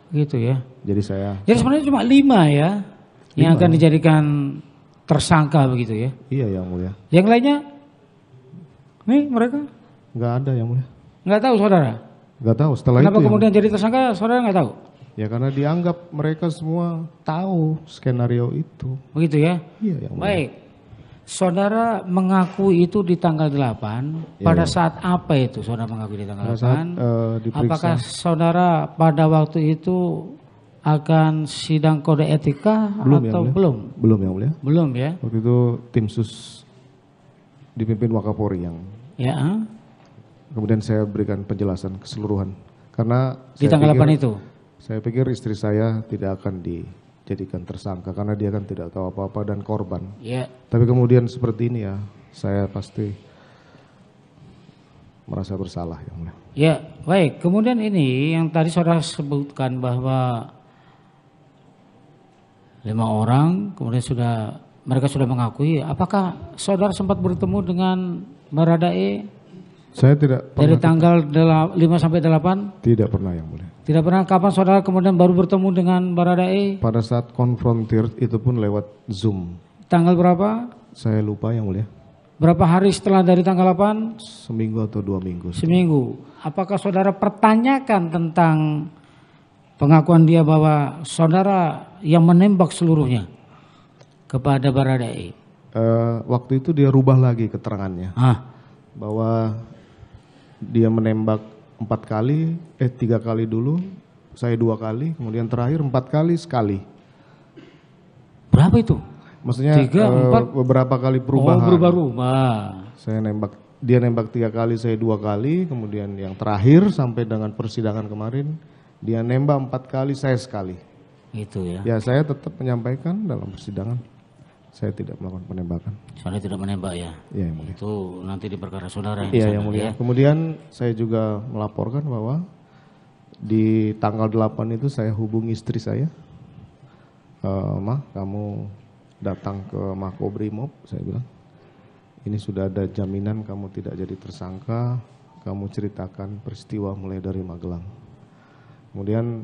Gitu ya. Jadi saya. Jadi sebenarnya cuma 5 ya yang akan dijadikan tersangka begitu ya? Iya yang mulia. Yang lainnya? Nih mereka? Nggak ada yang mulia. Nggak tahu saudara? Nggak tahu. Setelah Kenapa itu kemudian jadi tersangka saudara nggak tahu? Ya karena dianggap mereka semua tahu skenario itu. Begitu ya? Iya yang mulia. Baik. Saudara mengaku itu di tanggal 8. Pada saat apa itu saudara mengaku di tanggal 8? Saat, diperiksa. Apakah saudara pada waktu itu akan sidang kode etika atau belum? Belum yang mulia. Belum ya? Waktu itu tim sus dipimpin Wakapolri yang. Ya. Kemudian saya berikan penjelasan keseluruhan. Karena Di tanggal 8 itu? Saya pikir istri saya tidak akan dijadikan tersangka karena dia kan tidak tahu apa-apa dan korban. Ya. Tapi kemudian seperti ini ya, saya pasti merasa bersalah yang mulia. Ya, baik. Kemudian ini yang tadi saudara sebutkan bahwa 5 orang kemudian mereka sudah mengakui. Apakah saudara sempat bertemu dengan Baradae? Saya tidak pernah. Dari tanggal 5 sampai 8? Tidak pernah yang mulia. Tidak pernah. Kapan saudara kemudian baru bertemu dengan Baradae? Pada saat konfrontir itu pun lewat Zoom. Tanggal berapa? Saya lupa yang mulia. Berapa hari setelah dari tanggal 8? Seminggu atau 2 minggu. Seminggu. Apakah saudara pertanyakan tentang pengakuan dia bahwa saudara yang menembak seluruhnya kepada Baradae? Waktu itu dia rubah lagi keterangannya. Bahwa dia menembak 3 kali dulu, saya 2 kali, kemudian terakhir 4 kali sekali. Berapa itu? Maksudnya 3, 4? beberapa kali perubahan. Oh, berubah-ubah. Dia nembak 3 kali, saya 2 kali, kemudian yang terakhir sampai dengan persidangan kemarin, dia nembak 4 kali, saya sekali. Itu ya. Ya saya tetap menyampaikan dalam persidangan, saya tidak melakukan penembakan. Saudara tidak menembak ya? Iya yang mulia. Itu nanti di perkara saudara Iya yang mulia. Ya? Kemudian saya juga melaporkan bahwa di tanggal 8 itu saya hubungi istri saya. Ma, kamu datang ke Makobrimob, saya bilang. Ini sudah ada jaminan kamu tidak jadi tersangka, kamu ceritakan peristiwa mulai dari Magelang. Kemudian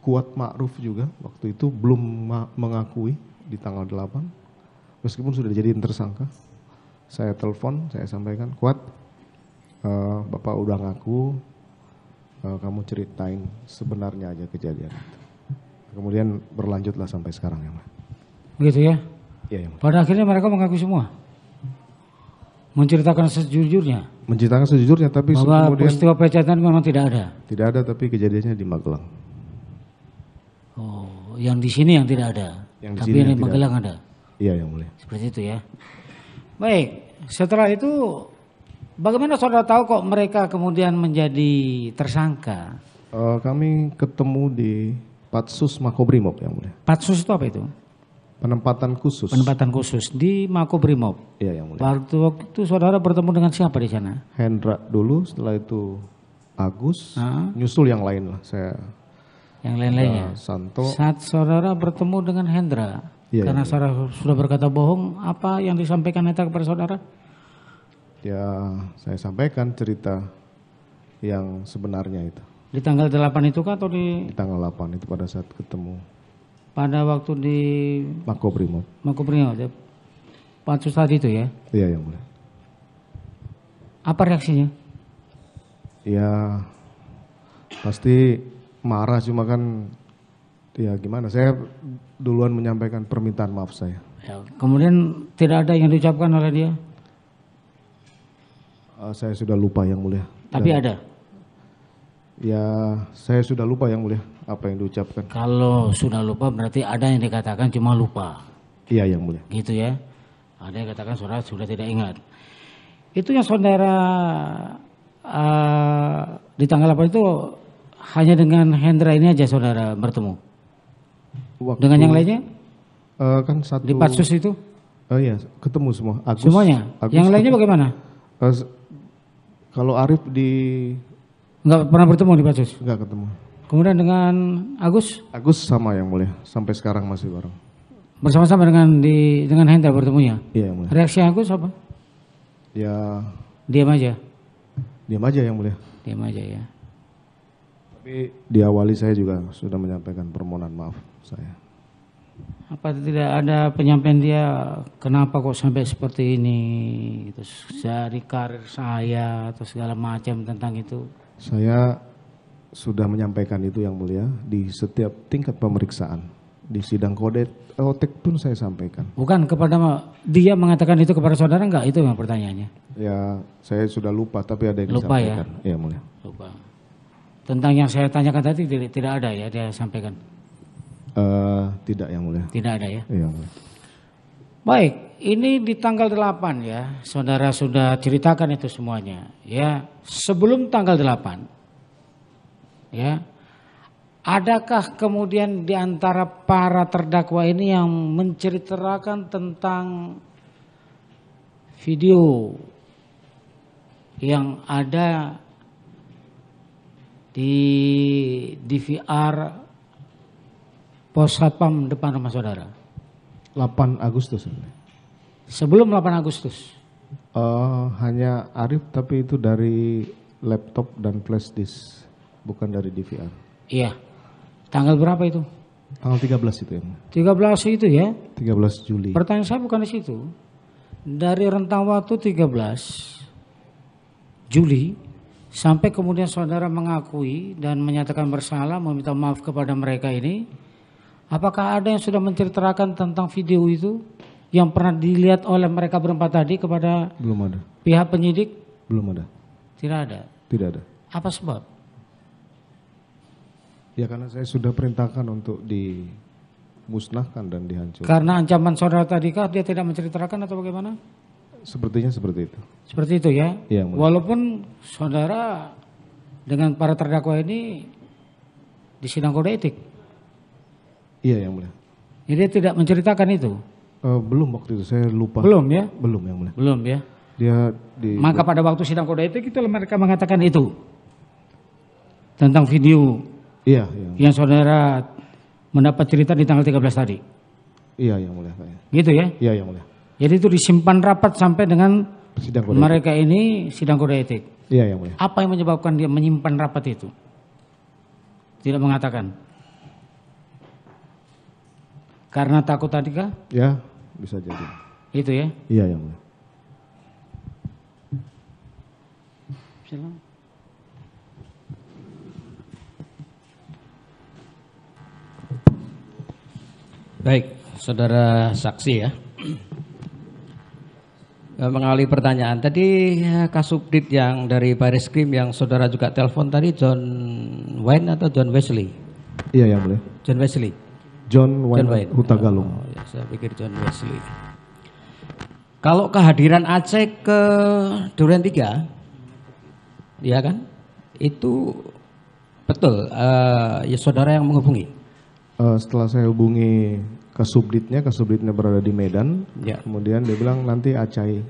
Kuat Ma'ruf juga waktu itu belum mengakui di tanggal 8, meskipun sudah dijadiin tersangka. Saya telepon, saya sampaikan, Kuat, Bapak udah ngaku, kamu ceritain sebenarnya aja kejadian itu. Kemudian berlanjutlah sampai sekarang ya, Pak. Begitu ya? Iya, ya, pada akhirnya mereka mengaku semua? Menceritakan sejujurnya? Menceritakan sejujurnya, tapi bahwa kemudian peristiwa pelecehan memang tidak ada? Tidak ada, tapi kejadiannya di Magelang. yang di sini yang tidak ada. Yang di Tapi sini yang di yang tidak Magelang ada. Iya yang mulia. Seperti itu ya. Baik, setelah itu bagaimana saudara tahu kok mereka kemudian menjadi tersangka? Kami ketemu di Patsus Makobrimob yang mulia. Patsus itu apa itu? Penempatan khusus. Penempatan khusus di Makobrimob. Iya yang mulia. Waktu itu saudara bertemu dengan siapa di sana? Hendra dulu, setelah itu Agus, nyusul yang lain lah. Saya Yang lain-lainnya. Santo. Saat saudara bertemu dengan Hendra, Iya, karena iya. saudara sudah berkata bohong, apa yang disampaikan Hendra kepada saudara? Ya saya sampaikan cerita yang sebenarnya itu. Di tanggal 8 itu kah atau di Di tanggal 8 itu pada saat ketemu pada waktu di Makobrimob. Makobrimob, Patsus tadi itu ya? Iya yang mulia. Apa reaksinya? Ya pasti marah, cuma kan ya gimana, saya duluan menyampaikan permintaan maaf saya. Ya, kemudian tidak ada yang diucapkan oleh dia, Saya sudah lupa yang mulia. tapi ada. Ya saya sudah lupa yang mulia apa yang diucapkan. Kalau sudah lupa berarti ada yang dikatakan cuma lupa, Iya yang mulia. gitu ya. Ada yang katakan saudara sudah tidak ingat. Itu yang saudara di tanggal 8 itu hanya dengan Hendra ini aja saudara bertemu. Dengan yang lainnya kan satu. di Patsus itu Iya ketemu semua. Agus, semuanya. Agus Yang lainnya bagaimana? Kalau Arif Enggak pernah bertemu di Patsus. nggak ketemu. Kemudian dengan Agus Agus sama yang mulia, sampai sekarang masih bareng. bersama-sama dengan Hendra bertemunya. Iya yang mulia. Reaksi Agus apa? Ya Diam aja. diam aja yang mulia. Diam aja ya. Tapi diawali saya juga sudah menyampaikan permohonan maaf saya. Apa tidak ada penyampaian dia kenapa kok sampai seperti ini? Terus dari karir saya atau segala macam tentang itu. Saya sudah menyampaikan itu yang mulia di setiap tingkat pemeriksaan. Di sidang kode etik pun saya sampaikan. Bukan kepada dia mengatakan itu kepada saudara enggak? Itu yang pertanyaannya. Ya saya sudah lupa tapi ada yang Lupa ya? disampaikan. Iya mulia. Lupa. Tentang yang saya tanyakan tadi tidak ada ya dia sampaikan. Tidak yang mulia. Tidak ada ya. Iya mulia. Baik, ini di tanggal 8 ya. Saudara sudah ceritakan itu semuanya ya. Sebelum tanggal 8 ya. Adakah kemudian di antara para terdakwa ini yang menceritakan tentang video yang ada di DVR pos satpam depan rumah saudara? 8 Agustus. Yang mulia. Sebelum 8 Agustus. Hanya Arif tapi itu dari laptop dan flash disk, bukan dari DVR. Iya. Tanggal berapa itu? Tanggal 13 itu ya. 13 itu ya. 13 Juli. Pertanyaan saya bukan di situ. Dari rentang waktu 13 Juli sampai kemudian saudara mengakui dan menyatakan bersalah, meminta maaf kepada mereka ini, apakah ada yang sudah menceritakan tentang video itu yang pernah dilihat oleh mereka berempat tadi kepada Belum ada. pihak penyidik? Belum ada. Tidak ada. Tidak ada. Apa sebab? Ya karena saya sudah perintahkan untuk dimusnahkan dan dihancurkan. Karena ancaman saudara tadi kah dia tidak menceritakan atau bagaimana? Sepertinya seperti itu. Seperti itu ya. Iya, mulia. Walaupun saudara dengan para terdakwa ini di sidang kode etik. Iya yang mulia. Jadi dia tidak menceritakan itu. Belum waktu itu saya lupa. Belum ya? Belum yang mulia. Belum ya. Dia di. Maka pada waktu sidang kode etik itu mereka mengatakan itu. Tentang video Iya yang saudara mendapat cerita di tanggal 13 tadi. Iya yang mulia. Kayaknya. Gitu ya. Iya yang mulia. Jadi itu disimpan rapat sampai dengan Sidang kode. mereka ini sidang kode etik. Iya yang mulia. Apa yang menyebabkan dia menyimpan rapat itu? Tidak mengatakan. Karena takut tadi kah? Ya bisa jadi. Itu ya. Iya yang mulia. Silakan. Baik, saudara saksi ya. Mengalih pertanyaan tadi Kasubdit yang dari Bareskrim yang saudara juga telepon tadi John Wayne atau John Wesley? Iya yang mulia. John Wesley. John Wayne Huta Galung. Oh, ya, saya pikir John Wesley. Kalau kehadiran Aceh ke Duren 3, ya kan? Itu betul ya saudara yang menghubungi. Setelah saya hubungi Kasubditnya berada di Medan. Ya. Kemudian dia bilang nanti Aceh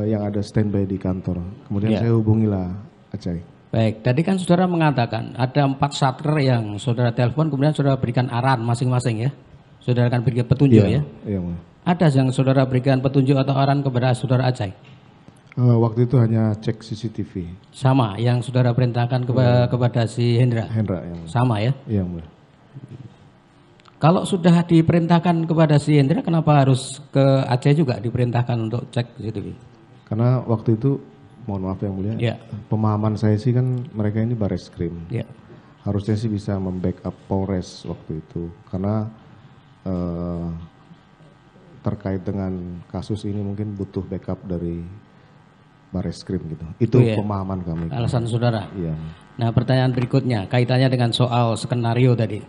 yang ada standby di kantor. Kemudian Ya. saya hubungilah Aceh. Baik, tadi kan saudara mengatakan ada 4 satker yang saudara telepon, kemudian saudara berikan arahan masing-masing ya. Saudara akan berikan petunjuk ya. Iya, Mulia. Ada yang saudara berikan petunjuk atau arahan kepada saudara Aceh? Waktu itu hanya cek CCTV. Sama yang saudara perintahkan kepada si Hendra? Hendra yang Mulia. Sama ya. Iya, Mulia. Kalau sudah diperintahkan kepada si Hendra, kenapa harus ke Aceh juga diperintahkan untuk cek CCTV? Karena waktu itu, mohon maaf yang Mulia, Ya. pemahaman saya sih kan mereka ini Bareskrim. Ya. Harusnya sih bisa membackup Polres waktu itu. Karena terkait dengan kasus ini mungkin butuh backup dari Bareskrim gitu. Itu ya, pemahaman kami. Alasan saudara. Iya. Nah, pertanyaan berikutnya kaitannya dengan soal skenario tadi.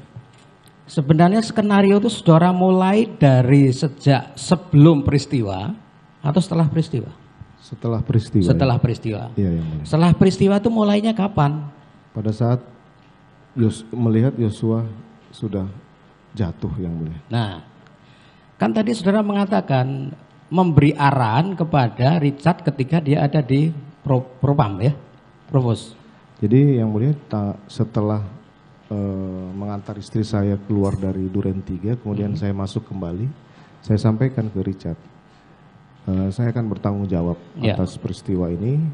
Sebenarnya skenario itu saudara mulai dari sejak sebelum peristiwa atau setelah peristiwa? Setelah peristiwa. Setelah peristiwa. Iya, yang Mulia. Setelah peristiwa itu mulainya kapan? Pada saat melihat Yosua sudah jatuh yang Mulia. Nah, kan tadi saudara mengatakan memberi arahan kepada Richard ketika dia ada di Propam ya, Provos. Jadi yang Mulia setelah mengantar istri saya keluar dari Duren 3, kemudian saya masuk kembali, saya sampaikan ke Richard, saya akan bertanggung jawab Ya. atas peristiwa ini,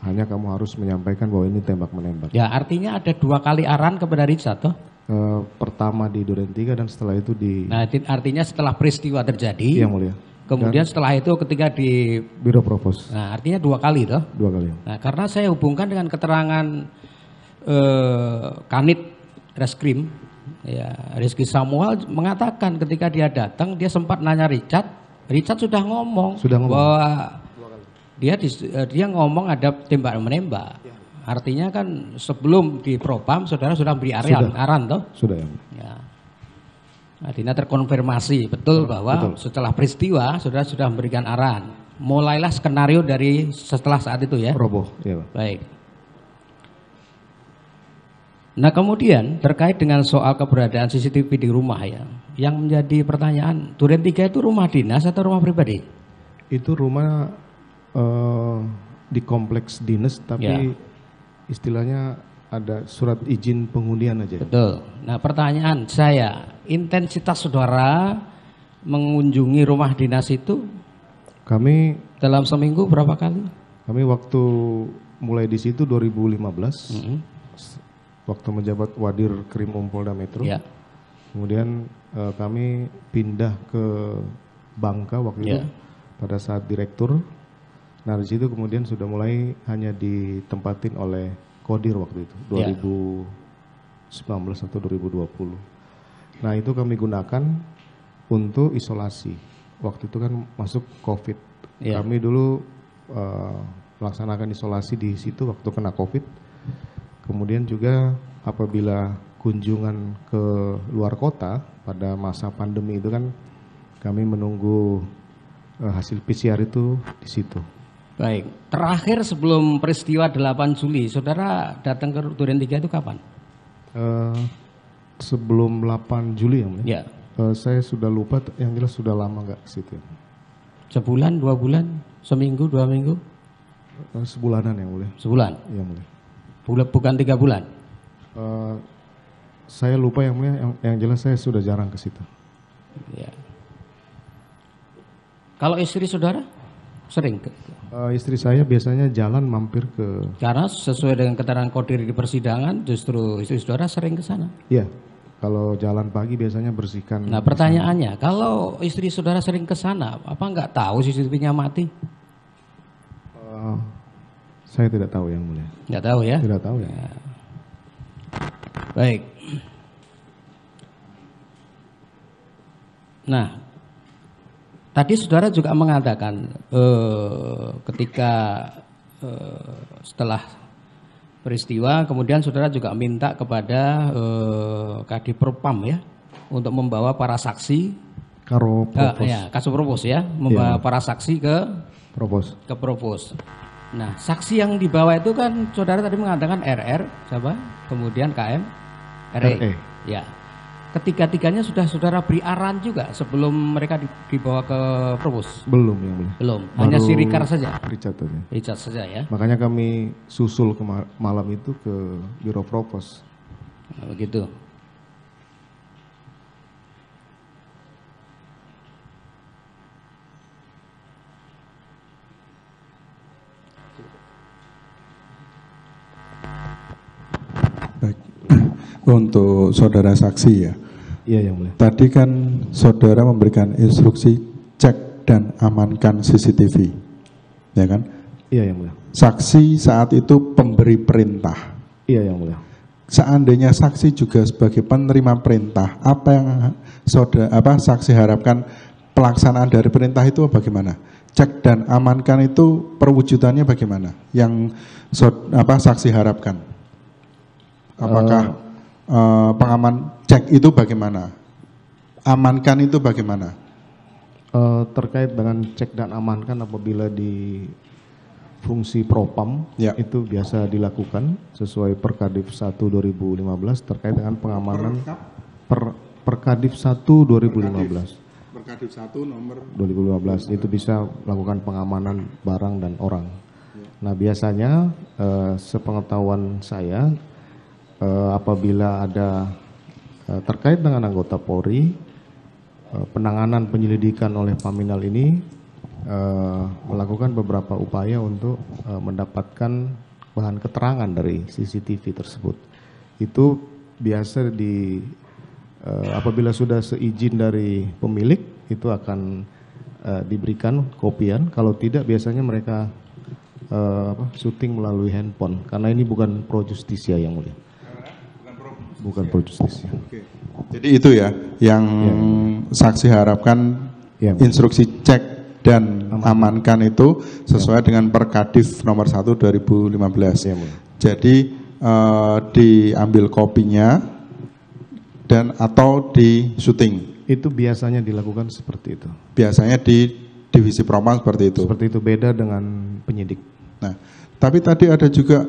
hanya kamu harus menyampaikan bahwa ini tembak menembak. Ya, artinya ada 2 kali arahan kepada Richard toh? Pertama di Duren 3 dan setelah itu di Nah, artinya setelah peristiwa terjadi, yang Mulia. kemudian setelah itu ketika di, Biro Provos nah artinya 2 kali toh? 2 kali. Nah, karena saya hubungkan dengan keterangan Kanit Reskrim, ya Rizky Samuel mengatakan ketika dia datang dia sempat nanya Richard sudah ngomong, bahwa dia ngomong ada tembak menembak. Artinya kan sebelum di Propam saudara sudah beri arahan toh? Sudah ya. Ya. Artinya terkonfirmasi betul bahwa setelah peristiwa saudara sudah memberikan arahan. Mulailah skenario dari setelah saat itu ya. Roboh, ya Pak. Baik. Nah, kemudian terkait dengan soal keberadaan CCTV di rumah ya, yang menjadi pertanyaan, Duren 3 itu rumah dinas atau rumah pribadi? Itu rumah di kompleks dinas, tapi Ya. istilahnya ada surat izin penghunian aja. Betul. Nah, pertanyaan saya, intensitas saudara mengunjungi rumah dinas itu Kami dalam seminggu berapa kali? waktu mulai di situ 2015, waktu menjabat Wadir Krim Polda Metro. Ya. Kemudian kami pindah ke Bangka waktu itu Ya. pada saat direktur. Nah di situ kemudian sudah mulai hanya ditempatin oleh Kodir waktu itu 2019 atau 2020. Nah itu kami gunakan untuk isolasi. Waktu itu kan masuk COVID. Ya. Kami dulu melaksanakan isolasi di situ waktu kena COVID. Kemudian juga apabila kunjungan ke luar kota pada masa pandemi itu kan kami menunggu hasil PCR itu di situ. Baik. Terakhir sebelum peristiwa 8 Juli, saudara datang ke Duren 3 itu kapan? Sebelum 8 Juli yang mulia. Ya. Saya sudah lupa, yang jelas sudah lama nggak ke situ. Sebulan, 2 bulan, seminggu, 2 minggu? Sebulanan yang mulia. Sebulan? Yang mulia. Bukan 3 bulan? Saya lupa yang mulia, yang jelas saya sudah jarang ke situ. Ya. Kalau istri saudara sering ke? Istri saya biasanya jalan mampir ke. Karena sesuai dengan keterangan Kodir di persidangan, justru istri saudara sering ke sana. Iya, kalau jalan pagi biasanya bersihkan. Nah, pertanyaannya, kalau istri saudara sering ke sana, apa nggak tahu CCTV-nya mati? Saya tidak tahu yang mulia. Nggak tahu ya? Tidak tahu ya. Baik. Nah, tadi saudara juga mengatakan ketika setelah peristiwa, kemudian saudara juga minta kepada Kadipropam ya, untuk membawa para saksi Kasupropos ya, membawa para saksi ke Propos. Nah, saksi yang dibawa itu kan saudara tadi mengatakan RR, siapa? Kemudian KM, RE. Ya. Ketiga-tiganya sudah saudara beri arahan juga sebelum mereka dibawa ke Propos? Belum, yang mulia. Belum, hanya si Richard saja? Richard saja ya? Makanya kami susul ke malam itu ke Biro Propos. Nah, begitu. Baik. Untuk saudara saksi ya. Iya, yang mulia. Tadi kan saudara memberikan instruksi cek dan amankan CCTV. Ya kan? Iya, yang mulia. Saksi saat itu pemberi perintah. Iya, yang mulia. Seandainya saksi juga sebagai penerima perintah, apa yang saksi harapkan pelaksanaan dari perintah itu bagaimana? Cek dan amankan itu perwujudannya bagaimana? Yang saksi harapkan? Apakah pengaman cek itu bagaimana? Amankan itu bagaimana? Terkait dengan cek dan amankan apabila di fungsi propam ya, itu biasa dilakukan sesuai Perkadif 1 2015 terkait dengan pengamanan Perkadif 1 2015. Perkadif 1 nomor 2015 itu bisa melakukan pengamanan barang dan orang. Nah, biasanya sepengetahuan saya apabila ada terkait dengan anggota Polri, penanganan penyelidikan oleh Paminal ini melakukan beberapa upaya untuk mendapatkan bahan keterangan dari CCTV tersebut. Itu biasa apabila sudah seizin dari pemilik itu akan diberikan kopian. Kalau tidak biasanya mereka syuting melalui handphone karena ini bukan pro justisia yang mulia. Bukan pro justisia. Oke. Jadi itu ya yang saksi harapkan instruksi cek dan amankan itu sesuai dengan Perkadif nomor 1 2015. Jadi diambil kopinya dan atau di syuting. Itu biasanya dilakukan seperti itu. Biasanya di divisi propam seperti itu. Seperti itu, beda dengan penyidik. Nah, tapi tadi ada juga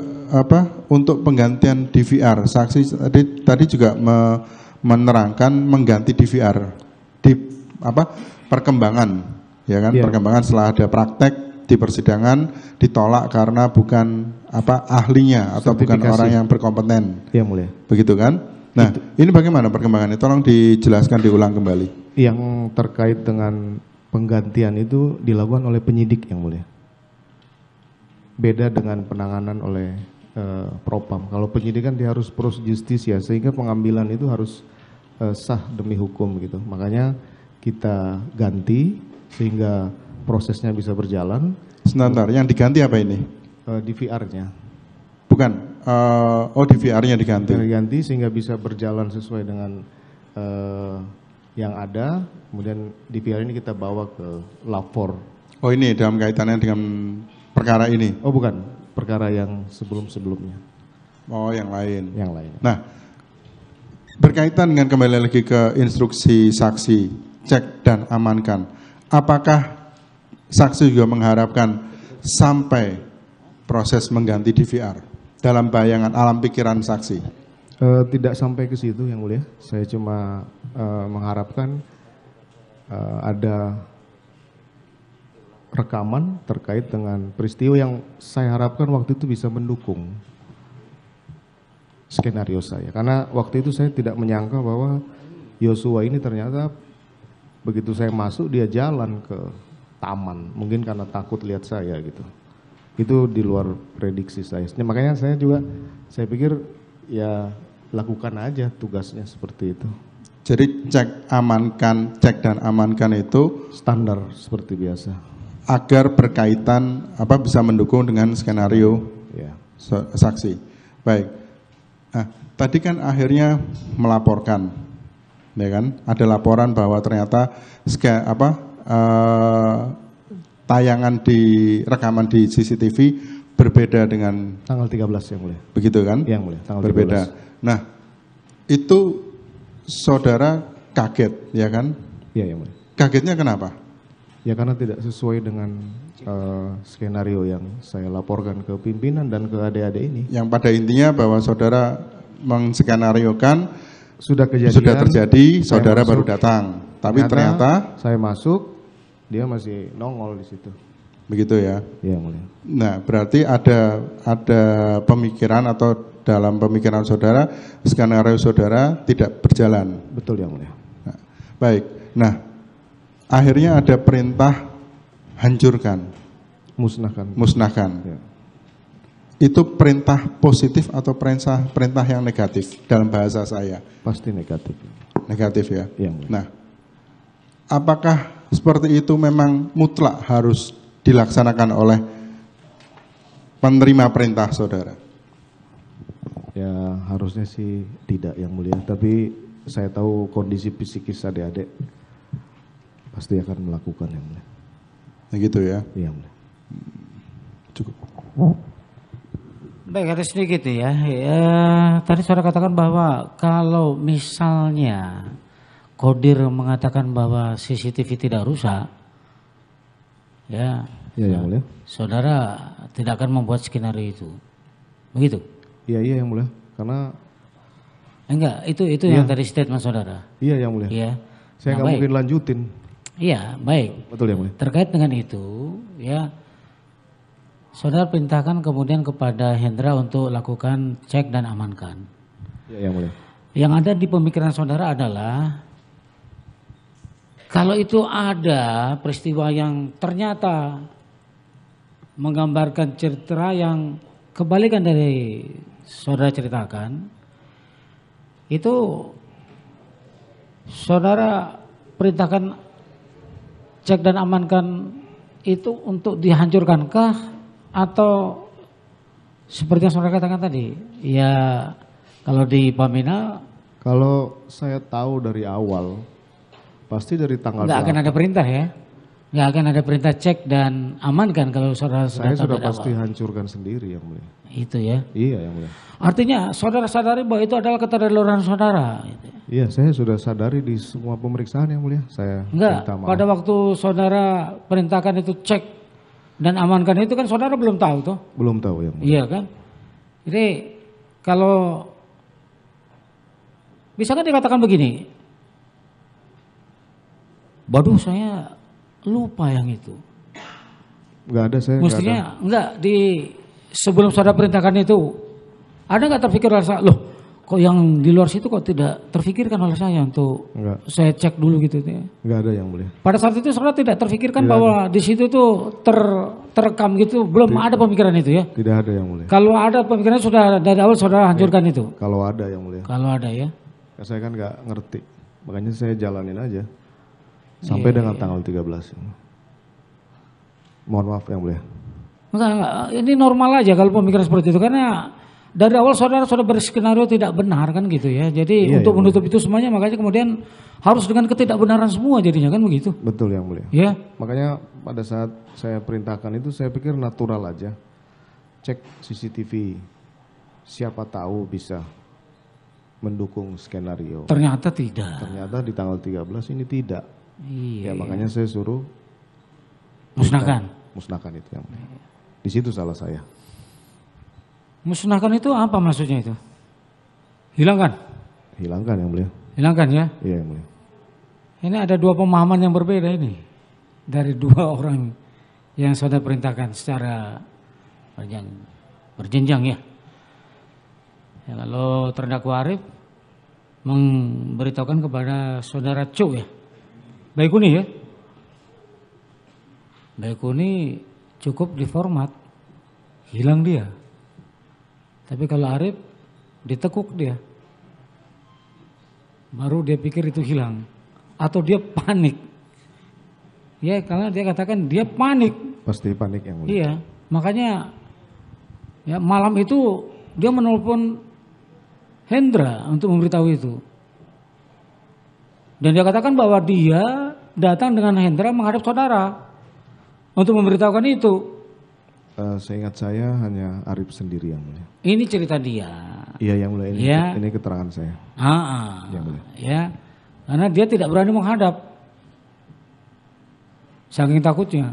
untuk penggantian DVR. Saksi tadi juga menerangkan mengganti DVR di perkembangan. Ya kan, perkembangan setelah ada praktek di persidangan ditolak karena bukan ahlinya atau bukan orang yang berkompeten. Iya, mulia. Begitu kan? Nah, ini bagaimana perkembangannya? Tolong dijelaskan, diulang kembali. Yang terkait dengan penggantian itu dilakukan oleh penyidik yang mulia. Beda dengan penanganan oleh propam. Kalau penyidikan dia harus pro justisia sehingga pengambilan itu harus sah demi hukum gitu. Makanya kita ganti sehingga prosesnya bisa berjalan. Sebentar, yang diganti apa ini? DVR-nya. Bukan, DVR-nya diganti. Diganti sehingga bisa berjalan sesuai dengan yang ada. Kemudian DVR ini kita bawa ke lapor. Oh, ini dalam kaitannya dengan perkara ini? Oh, bukan, perkara yang sebelum-sebelumnya. Oh, yang lain. Yang lain. Nah, berkaitan dengan kembali lagi ke instruksi saksi, cek dan amankan. Apakah saksi juga mengharapkan sampai proses mengganti DVR dalam bayangan alam pikiran saksi? Tidak sampai ke situ yang mulia. Saya cuma mengharapkan ada rekaman terkait dengan peristiwa yang saya harapkan waktu itu bisa mendukung skenario saya. Karena waktu itu saya tidak menyangka bahwa Yosua ini ternyata begitu saya masuk dia jalan ke taman, mungkin karena takut lihat saya gitu. Itu di luar prediksi saya. Makanya saya pikir ya lakukan aja tugasnya seperti itu. Jadi cek dan amankan itu standar seperti biasa. Agar berkaitan bisa mendukung dengan skenario saksi. Baik. Nah, tadi kan akhirnya melaporkan. Ya kan, ada laporan bahwa ternyata tayangan rekaman di CCTV berbeda dengan tanggal 13 yang mulia. Begitu kan? Yang mulia, tanggal berbeda. 13. Nah, itu saudara kaget, ya kan? Iya yang mulia. Kagetnya kenapa? Ya karena tidak sesuai dengan skenario yang saya laporkan ke pimpinan dan ke adik-adik ini. Yang pada intinya bahwa saudara menskenariokan Sudah kejadian. sudah terjadi, saudara masuk, baru datang. Tapi ternyata saya masuk, dia masih nongol di situ. begitu ya. Iya yang mulia. Nah, berarti ada pemikiran atau dalam pemikiran saudara, skenario saudara tidak berjalan. Betul yang mulia. Nah, baik. Nah, akhirnya ada perintah hancurkan, musnahkan. Ya. Itu perintah positif atau perintah yang negatif dalam bahasa saya? Pasti negatif. Negatif ya. Iya, mulia. Nah, apakah seperti itu memang mutlak harus dilaksanakan oleh penerima perintah saudara? Ya harusnya sih tidak yang mulia, tapi saya tahu kondisi psikis adik-adik pasti akan melakukan yang mulia. Begitu ya. Iya mulia. Cukup. Baik, ada sedikit ya. Tadi saudara katakan bahwa kalau misalnya Kodir mengatakan bahwa CCTV tidak rusak, ya, Yang mulia. saudara tidak akan membuat skenario itu, begitu? Iya yang mulia. Karena enggak, itu yang tadi statement saudara. iya yang mulia. Iya. Saya nggak mungkin lanjutin. Iya, baik. Betul yang mulia. Terkait dengan itu, ya, saudara perintahkan kemudian kepada Hendra untuk lakukan cek dan amankan. Iya yang mulia. Yang ada di pemikiran saudara adalah kalau itu ada peristiwa yang ternyata menggambarkan cerita yang kebalikan dari saudara ceritakan, itu saudara perintahkan cek dan amankan itu untuk dihancurkankah atau seperti yang saudara katakan tadi, ya kalau di Pamina, Kalau saya tahu dari awal, pasti dari tanggal nggak akan ada perintah ya, nggak akan ada perintah cek dan amankan kalau saudara saya tahu sudah dari pasti awal. hancurkan sendiri yang mulia. Itu ya. Iya yang mulia. Artinya saudara sadari bahwa itu adalah keterlaluan saudara. Gitu. Iya saya sudah sadari di semua pemeriksaan yang mulia. Saya Enggak, minta maaf. pada waktu saudara perintahkan itu cek dan amankan itu kan saudara belum tahu toh. Belum tahu yang mulia. Iya kan. Jadi kalau bisa kan dikatakan begini, waduh saya lupa yang itu. Nggak ada saya. Mestinya nggak ada. enggak di sebelum saudara perintahkan itu ada nggak terpikir oleh saya, loh kok yang di luar situ kok tidak terpikirkan oleh saya untuk Enggak. saya cek dulu gitu ya. Nggak ada yang mulia. Pada saat itu saudara tidak terpikirkan bahwa di situ tuh terekam gitu, belum ada pemikiran itu ya. Tidak ada yang mulia. Kalau ada pemikiran sudah dari awal saudara hancurkan itu. Kalau ada yang mulia. Kalau ada ya. Saya kan nggak ngerti. Makanya saya jalanin aja. Sampai dengan tanggal 13. Mohon maaf yang mulia. Enggak, ini normal aja kalau pemikiran seperti itu karena dari awal saudara sudah berskenario tidak benar kan gitu ya. Jadi untuk menutup itu semuanya makanya kemudian harus dengan ketidakbenaran semua jadinya kan begitu. Betul yang mulia. Ya. Makanya pada saat saya perintahkan itu saya pikir natural aja. Cek CCTV. Siapa tahu bisa mendukung skenario. Ternyata tidak. Ternyata di tanggal 13 ini tidak. Iya. Ya makanya saya suruh Musnahkan. musnahkan itu yang mulia. Di situ salah saya. Musnahkan itu apa maksudnya itu? Hilangkan. Hilangkan yang mulia. Hilangkan ya. Iya yang mulia. Ini ada dua pemahaman yang berbeda ini dari dua orang yang saudara perintahkan secara berjenjang ya. Ya, lalu terdakwa Arif memberitahukan kepada saudara Cu ya, Baikuni ya, Baikuni cukup diformat, hilang dia. Tapi kalau Arif ditekuk dia, baru dia pikir itu hilang, atau dia panik. Ya karena dia katakan dia panik. Pasti panik yang mulia. Iya, makanya ya malam itu dia menelpon Hendra untuk memberitahu itu. Dan dia katakan bahwa dia datang dengan Hendra menghadap saudara untuk memberitahukan itu. Seingat saya hanya Arif sendiri yang mulia. Ini cerita dia. Iya yang mulia ini, Ya. ini keterangan saya. Ah, Yang mulia. ya. Karena dia tidak berani menghadap. Saking takutnya.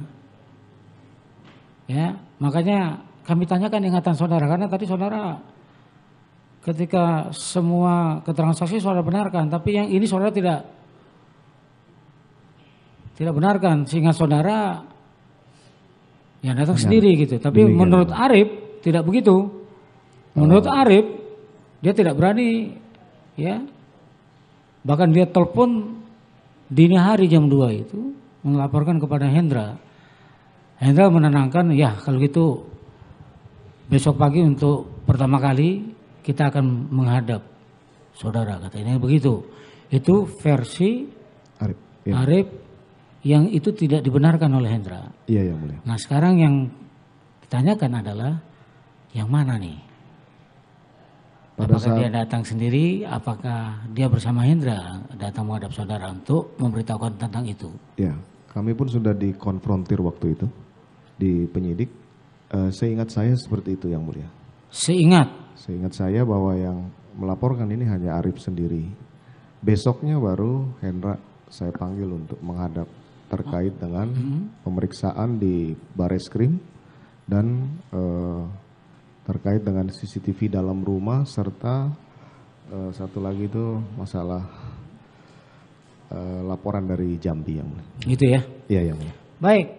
Ya, makanya kami tanyakan ingatan saudara, karena tadi saudara ketika semua keterangan saksi saudara benarkan, tapi yang ini saudara tidak benarkan, sehingga saudara ya datang sendiri gitu. Tapi menurut Arif tidak begitu. Menurut Arif dia tidak berani, ya. Bahkan dia telepon dini hari jam 2 itu melaporkan kepada Hendra. Hendra menenangkan, ya kalau gitu besok pagi untuk pertama kali kita akan menghadap saudara, katanya begitu. Itu versi Arif, ya. Arif yang itu tidak dibenarkan oleh Hendra. Iya, yang mulia. Nah sekarang yang ditanyakan adalah yang mana nih? Apakah dia datang sendiri, apakah dia bersama Hendra datang menghadap saudara untuk memberitahukan tentang itu? Ya, kami pun sudah dikonfrontir waktu itu di penyidik. Seingat saya seperti itu yang mulia. Seingat saya bahwa yang melaporkan ini hanya Arif sendiri. Besoknya baru Hendra saya panggil untuk menghadap terkait dengan pemeriksaan di Bareskrim dan terkait dengan CCTV dalam rumah, serta satu lagi itu masalah laporan dari Jambi yang mulia. Gitu ya? Iya yang mulia. Baik.